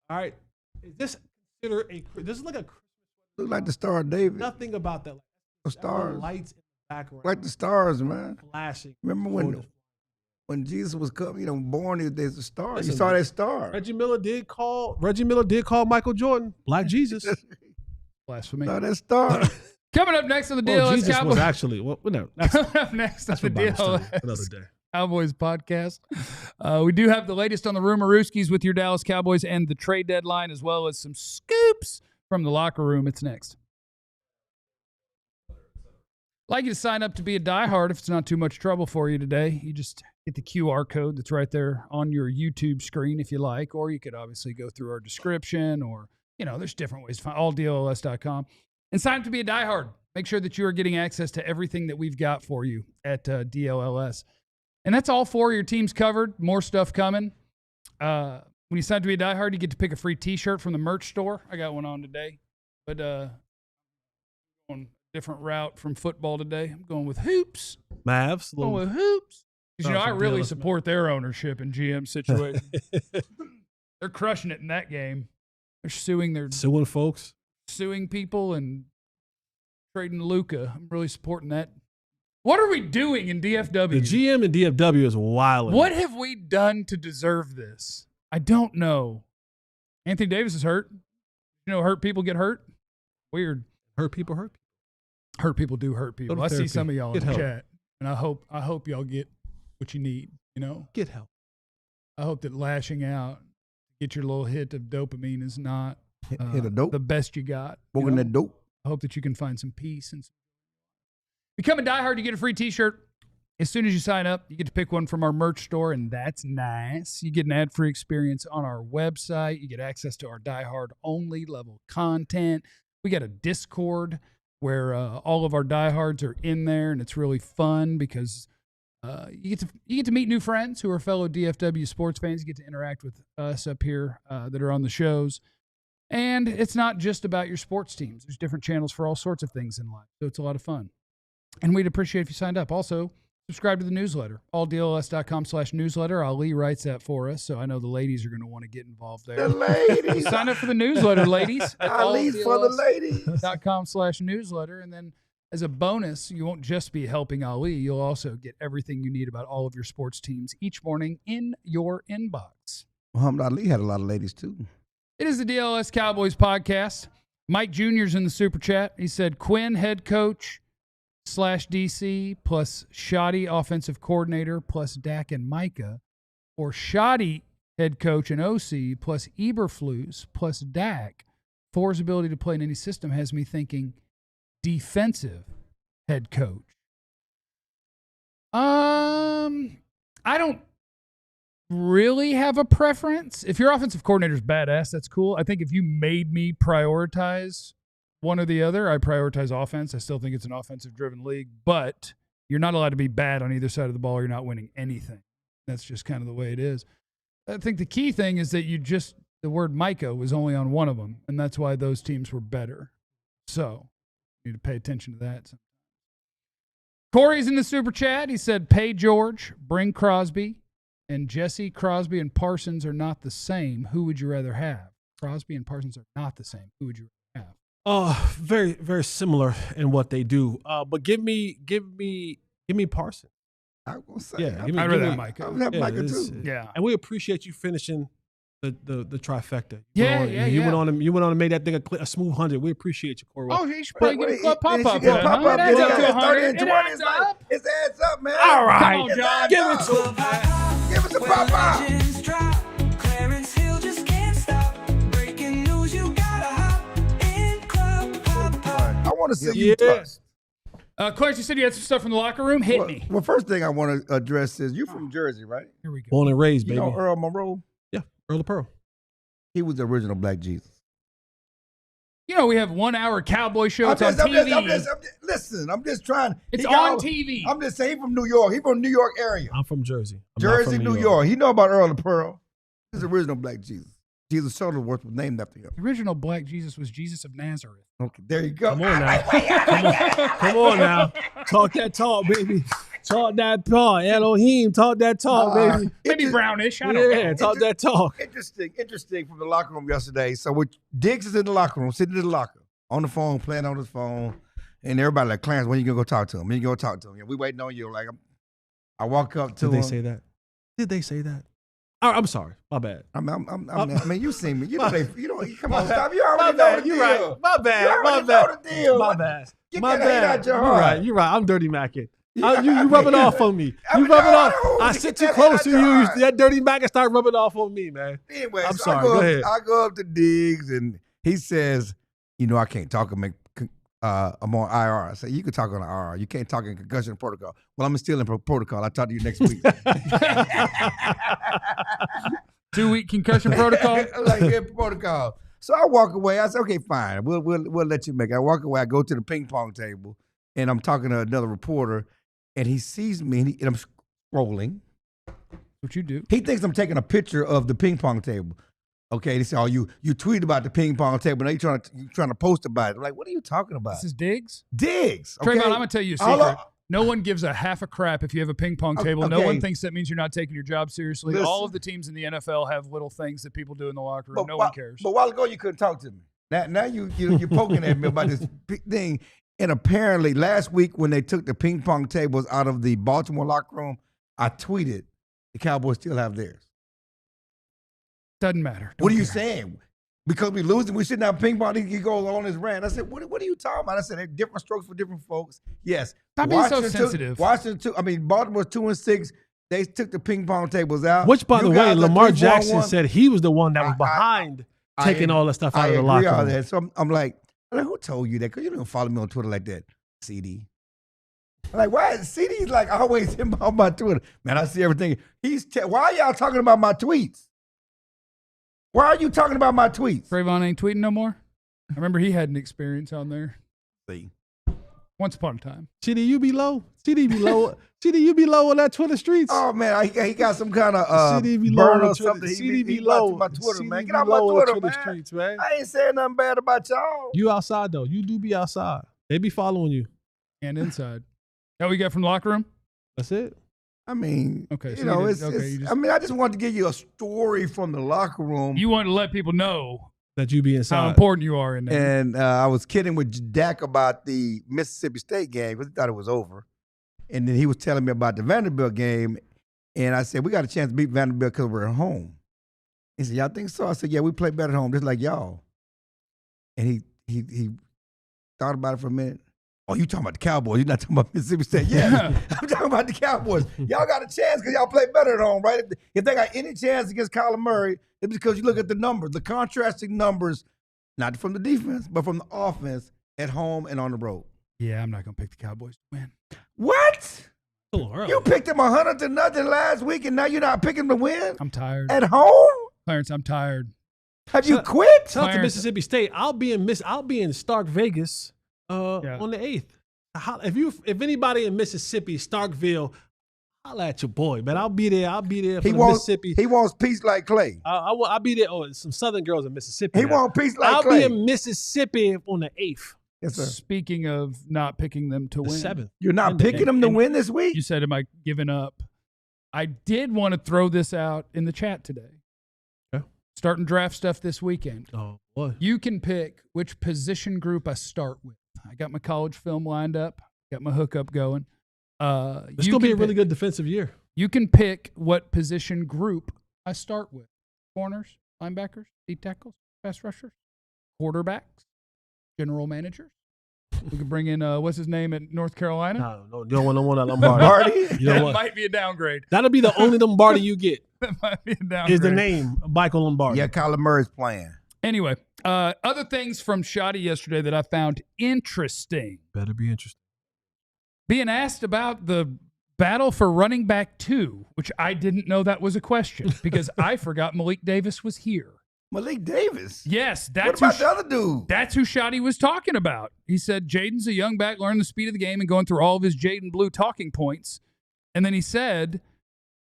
All right. Is this considered this is like a Christmas Look like the Star of David. Nothing about that. The stars. Lights in the background. Like the stars, man. Flashing. Remember when Jesus was coming, born, there's a star. Listen, you saw that star. Reggie Miller did call Michael Jordan Black Jesus. Blasphemy. Saw that star. Coming up next on the DLLS Jesus Cowboys. was actually, no, Coming up next on the DLLS another day. Cowboys podcast. We do have the latest on the Rumorooskies with your Dallas Cowboys and the trade deadline, as well as some scoops from the locker room. It's next. I'd like you to sign up to be a diehard if it's not too much trouble for you today. You just hit the QR code that's right there on your YouTube screen if you like, or you could obviously go through our description, or, there's different ways to find alldlls.com and sign up to be a diehard. Make sure that you are getting access to everything that we've got for you at DLLS. And that's all for your teams covered. More stuff coming. When you sign up to be a diehard, you get to pick a free T-shirt from the merch store. I got one on today, but going a different route from football today. I'm going with hoops. Mavs. Going with hoops. Because I really support their ownership and GM situation. They're crushing it in that game. They're suing folks, suing people, and trading Luka. I'm really supporting that. What are we doing in DFW? The GM in DFW is wild. What have we done to deserve this? I don't know. Anthony Davis is hurt. Hurt people get hurt. Weird. Hurt people hurt people. Hurt people do hurt people. I see some of y'all in the chat, and I hope y'all get what you need. Get help. I hope that lashing out, get your little hit of dopamine is not hit a dope. The best you got. Smoking that dope. I hope that you can find some peace and become a diehard. You get a free T-shirt as soon as you sign up. You get to pick one from our merch store, and that's nice. You get an ad-free experience on our website. You get access to our diehard-only level content. We got a Discord where all of our diehards are in there, and it's really fun because you get to meet new friends who are fellow DFW sports fans. You get to interact with us up here that are on the shows. And it's not just about your sports teams. There's different channels for all sorts of things in life, so it's a lot of fun. And we'd appreciate if you signed up. Also, subscribe to the newsletter, alldlls.com/newsletter. Ali writes that for us, so I know the ladies are going to want to get involved there. The ladies. Sign up for the newsletter, ladies. Ali's for the ladies. .com/newsletter. And then as a bonus, you won't just be helping Ali. You'll also get everything you need about all of your sports teams each morning in your inbox. Muhammad Ali had a lot of ladies, too. It is the DLLS Cowboys podcast. Mike Jr.'s in the super chat. He said Quinn, head coach /DC, plus Schotty, offensive coordinator, plus Dak and Micah, or Schotty, head coach and OC, plus Eberflus, plus Dak. Thor's ability to play in any system has me thinking defensive head coach. I don't really have a preference. If your offensive coordinator is badass, that's cool. I think if you made me prioritize one or the other, I prioritize offense. I still think it's an offensive-driven league, but you're not allowed to be bad on either side of the ball or you're not winning anything. That's just kind of the way it is. I think the key thing is that the word Micah was only on one of them, and that's why those teams were better. So you need to pay attention to that. Corey's in the super chat. He said, pay George, bring Crosby, and Jesse, Crosby, and Parsons are not the same. Who would you rather have? Crosby and Parsons are not the same. Who would you rather have? Very, very similar in what they do. But give me Parsons. I was going to say. Yeah, I'd rather have Micah. I would have Micah, too. Yeah. And we appreciate you finishing the trifecta. You went on and made that thing a smooth 100. We appreciate you, Corey. Oh, you should probably get a club pop-up. It adds up to 100. It adds up. It adds up, man. All right. Come on, John. Give it to him. Give us a pop-up. I want to see you trust. Clarence, you said you had some stuff from the locker room. Hit me. Well, first thing I want to address is you from Jersey, right? Here we go. Born and raised, You baby. know Earl Monroe? Yeah, Earl of Pearl. He was the original Black Jesus. We have 1 hour cowboy show. It's on TV. Listen, I'm just trying. It's on TV. I'm just saying, he from New York. He from New York area. I'm from Jersey. I'm not Jersey, from New York. He know about Earl of Pearl. He's the original Black Jesus. Jesus Shuttleworth was named after him. The original Black Jesus was Jesus of Nazareth. Okay, there you go. Come on now. Come on now. Talk that talk, baby. Talk that talk. Elohim, talk that talk, baby. Maybe brownish. I don't know. Talk that talk. Interesting from the locker room yesterday. So Diggs is in the locker room, sitting in the locker, on the phone, playing on his phone, and everybody like, Clarence, when you gonna go talk to him? When you gonna talk to him? We waiting on you. Like, I walk up to him. Did they say that? Did they say that? I'm sorry. My bad. I mean, you seen me. You know, come on, stop. You already My know bad. the You're deal. right. My bad. You already know the deal. My bad. Get My that hate bad. out your heart. You're right. I'm dirty macking. Yeah, You rub it off on me. I You mean, rub it no, off. no, I get sit too that close out to your you. heart. That dirty mac and start rubbing off on me, man. Anyway, I'm so sorry. Go ahead. I go up to Diggs, and he says, I can't talk. I'm on IR. I say, you can talk on IR. You can't talk in concussion protocol. Well, I'm still in protocol. I'll talk to you next week. 2-week concussion protocol. Protocol. So I walk away. I said, okay, fine. We'll let you make it. I walk away. I go to the ping pong table, and I'm talking to another reporter, and he sees me, and I'm scrolling. What you do? He thinks I'm taking a picture of the ping pong table. Okay, they say, "Oh, you tweet about the ping pong table. Now you trying to post about it." I'm like, what are you talking about? This is Diggs. Diggs. Okay? Trayvon, I'm gonna tell you a secret. No one gives a half a crap if you have a ping pong table. No one thinks that means you're not taking your job seriously. Listen. All of the teams in the NFL have little things that people do in the locker room. No one cares. But a while ago, you couldn't talk to me. Now you're poking at me about this big thing. And apparently, last week when they took the ping pong tables out of the Baltimore locker room, I tweeted the Cowboys still have theirs. Doesn't matter. What are you saying? Because we losing, we shouldn't have ping pong. He goes on his rant. I said, what are you talking about? I said, they're different strokes for different folks. Yes. Stop being so sensitive. Baltimore's 2-6. They took the ping pong tables out. Which, by the way, Lamar Jackson said he was the one that was behind taking all the stuff out of the locker room. That. So I'm like, who told you that? Because you don't follow me on Twitter like that, CD. I'm like, why is CD's like always him on my Twitter? Man, I see everything. Why are y'all talking about my tweets? Why are you talking about my tweets? Trayvon ain't tweeting no more. I remember he had an experience on there. See. Once upon a time. CD, you be low. CD be low. CD, you be low on that Twitter streets. Oh, man, he got some kind of CD be burn low or something. CD be he low. my Twitter, CD man. be Get out my low on Twitter, Twitter man. streets, man. I ain't saying nothing bad about y'all. You outside, though. You do be outside. They be following you. And inside. That what we got from the locker room? That's it. I mean, okay, so I just wanted to give you a story from the locker room. You wanted to let people know that you be inside. How important you are in there. And I was kidding with Dak about the Mississippi State game because he thought it was over. And then he was telling me about the Vanderbilt game. And I said, we got a chance to beat Vanderbilt because we're at home. He said, y'all think so? I said, yeah, we play better at home, just like y'all. And he thought about it for a minute. Oh, you talking about the Cowboys. You're not talking about Mississippi State. Yeah, I'm talking about the Cowboys. Y'all got a chance because y'all play better at home, right? If they got any chance against Kyler Murray, it's because you look at the numbers, the contrasting numbers, not from the defense, but from the offense at home and on the road. Yeah, I'm not going to pick the Cowboys to win. What? Oh, you picked them 100-0 last week, and now you're not picking them to win? I'm tired. At home? Clarence, I'm tired. Have you quit? Shout out to Mississippi State. I'll be in Stark, Vegas. On the 8th. If anybody in Mississippi, Starkville, holla at your boy, man. I'll be there for Mississippi. He wants peace like Clay. I'll be there. Oh, some Southern girls in Mississippi. He wants peace like Clay. I'll be in Mississippi on the 8th. Yes, sir. Speaking of not picking them to win. 7th. You're not picking them to win this week? You said, am I giving up? I did want to throw this out in the chat today. Okay. Starting draft stuff this weekend. Oh, boy. You can pick which position group I start with. I got my college film lined up. Got my hookup going. It's going to be a really good defensive year. You can pick what position group I start with. Corners, linebackers, D tackles, pass rushers, quarterbacks, general managers. We could bring in, what's his name at North Carolina? No, you don't want that Lombardi. That might be a downgrade. That'll be the only Lombardi you get. That might be a downgrade. Is the name Michael Lombardi. Yeah, Kyler Murray's playing. Anyway, other things from Schotty yesterday that I found interesting. Better be interesting. Being asked about the battle for running back 2, which I didn't know that was a question because I forgot Malik Davis was here. Malik Davis? Yes. What about the other dude? That's who Schotty was talking about. He said Jaden's a young back, learning the speed of the game and going through all of his Jaden Blue talking points. And then he said,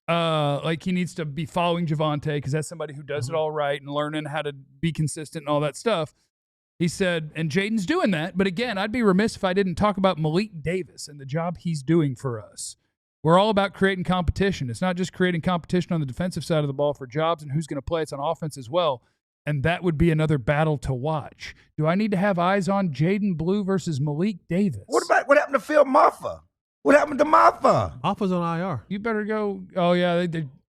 he needs to be following Javonte because that's somebody who does it all right and learning how to be consistent and all that stuff. He said, and Jaden's doing that. But again, I'd be remiss if I didn't talk about Malik Davis and the job he's doing for us. We're all about creating competition. It's not just creating competition on the defensive side of the ball for jobs and who's going to play. It's on offense as well. And that would be another battle to watch. Do I need to have eyes on Jaden Blue versus Malik Davis? What happened to Phil Maffa? What happened to Maffa? Maffa's on IR. You better go. Oh, yeah.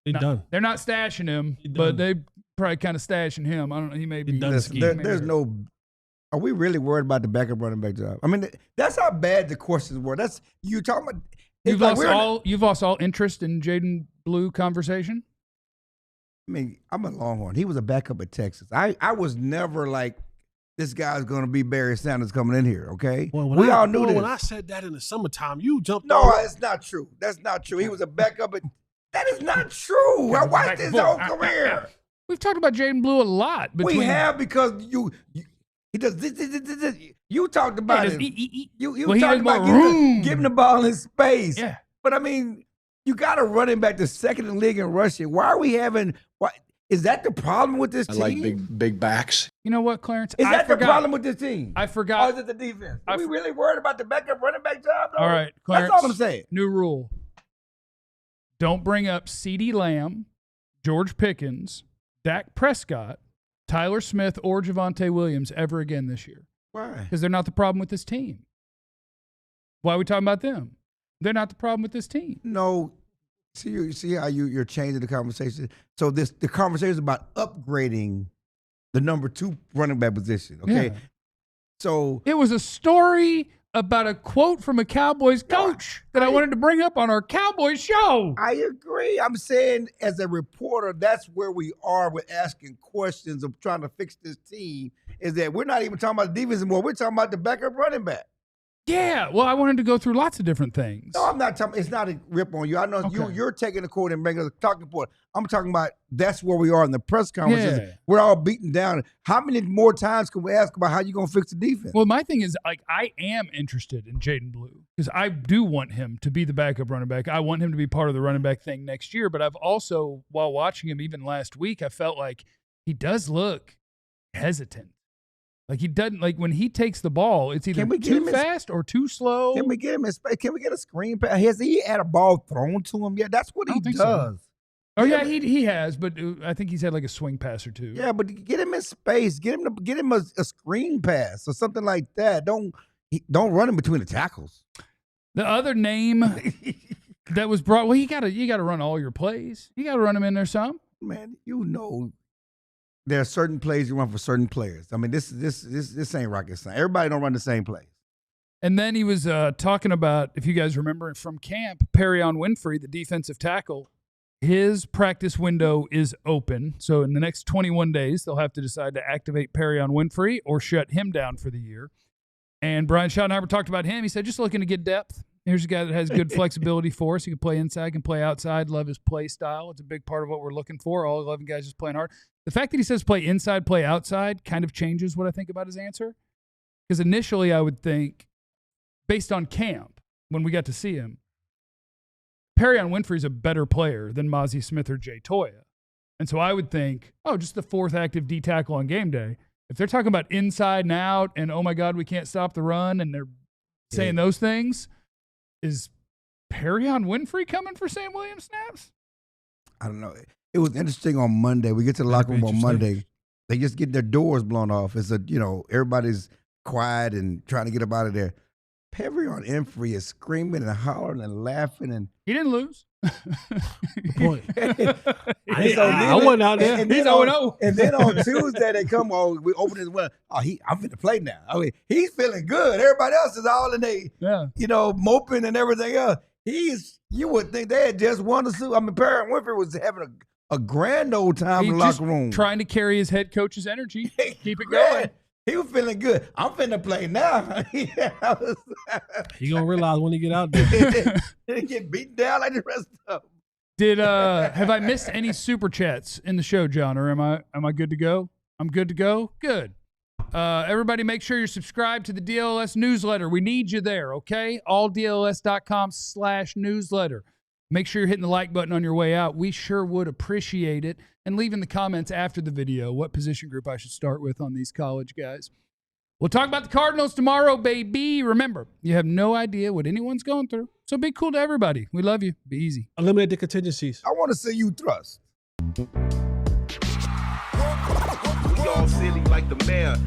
He's done. They're not stashing him, but they probably kind of stashing him. I don't know. He may be. There's no. Are we really worried about the backup running back job? I mean, that's how bad the questions were. That's you talking about. You've lost all interest in Jaden Blue conversation? I mean, I'm a Longhorn. He was a backup at Texas. I was never like, this guy's going to be Barry Sanders coming in here, okay? Well, we all knew this. When I said that in the summertime, you jumped No, it's not true. That's not true. He was a backup at – that is not true. I watched his whole career. We've talked about Jaden Blue a lot. We have because he does this. You talked about it. You talked about giving the ball in space. Yeah. But, I mean – you got to run him back to second in the league in rushing. Why are we having – is that the problem with this team? I like big backs. You know what, Clarence? Is that the problem with this team? I forgot. Or is it the defense? Are we really worried about the backup running back job, though? All right, Clarence. That's all I'm saying. New rule. Don't bring up CeeDee Lamb, George Pickens, Dak Prescott, Tyler Smith, or Javonte Williams ever again this year. Why? Because they're not the problem with this team. Why are we talking about them? They're not the problem with this team. No. See how you're changing the conversation? So the conversation is about upgrading the number 2 running back position, okay? Yeah. So it was a story about a quote from a Cowboys coach that I wanted to bring up on our Cowboys show. I agree. I'm saying as a reporter, that's where we are with asking questions of trying to fix this team, is that we're not even talking about the defense anymore. We're talking about the backup running back. Yeah, well, I wanted to go through lots of different things. No, I'm not talking. It's not a rip on you. I know you're taking the quote and making a talking point. I'm talking about that's where we are in the press conference. Yeah. We're all beaten down. How many more times can we ask about how you're going to fix the defense? Well, my thing is, like, I am interested in Jaden Blue because I do want him to be the backup running back. I want him to be part of the running back thing next year. But I've also, while watching him even last week, I felt like he does look hesitant. Like he doesn't, like when he takes the ball, it's either too fast or too slow. Can we get him in space? Can we get a screen pass? Has he had a ball thrown to him yet? That's what he does. So. Oh yeah, he has, but I think he's had like a swing pass or two. Yeah, but get him in space. Get him a screen pass or something like that. Don't run him between the tackles. The other name that was brought, well, you gotta run all your plays. You gotta run them in there some. Man, there are certain plays you run for certain players. I mean, this ain't rocket science. Everybody don't run the same plays. And then he was talking about, if you guys remember from camp, Perion Winfrey, the defensive tackle, his practice window is open. So in the next 21 days, they'll have to decide to activate Perion Winfrey or shut him down for the year. And Brian Schottenheimer talked about him. He said, just looking to get depth. Here's a guy that has good flexibility for us. He can play inside, can play outside. Love his play style. It's a big part of what we're looking for. All 11 guys just playing hard. The fact that he says play inside, play outside kind of changes what I think about his answer. Because initially I would think, based on camp, when we got to see him, Perion Winfrey's a better player than Mozzie Smith or Jay Toya. And so I would think, just the 4th active D tackle on game day. If they're talking about inside and out and, oh, my God, we can't stop the run, and they're saying those things, is Perion Winfrey coming for Sam Williams snaps? I don't know. It was interesting on Monday. We get to the locker room on Monday. They just get their doors blown off. It's everybody's quiet and trying to get up out of there. Perion Winfrey is screaming and hollering and laughing. And he didn't lose. Boy. I wasn't out there. And then on Tuesday, they come on. We open his well. I'm finna play now. I mean, he's feeling good. Everybody else is all in moping and everything else. You would think they had just won the Super. I mean, Perion Winfrey was having a grand old time in the locker room. Trying to carry his head coach's energy. Keep it going. He was feeling good. I'm finna play now. He gonna realize when he get out there. He get beaten down like the rest of them. Have I missed any super chats in the show, John, or am I good to go? I'm good to go? Good. Everybody make sure you're subscribed to the DLLS newsletter. We need you there, okay? alldlls.com/newsletter. Make sure you're hitting the like button on your way out. We sure would appreciate it. And leave in the comments after the video what position group I should start with on these college guys. We'll talk about the Cardinals tomorrow, baby. Remember, you have no idea what anyone's going through. So be cool to everybody. We love you. Be easy. Eliminate the contingencies. I want to see you thrust. We all silly like the mayor.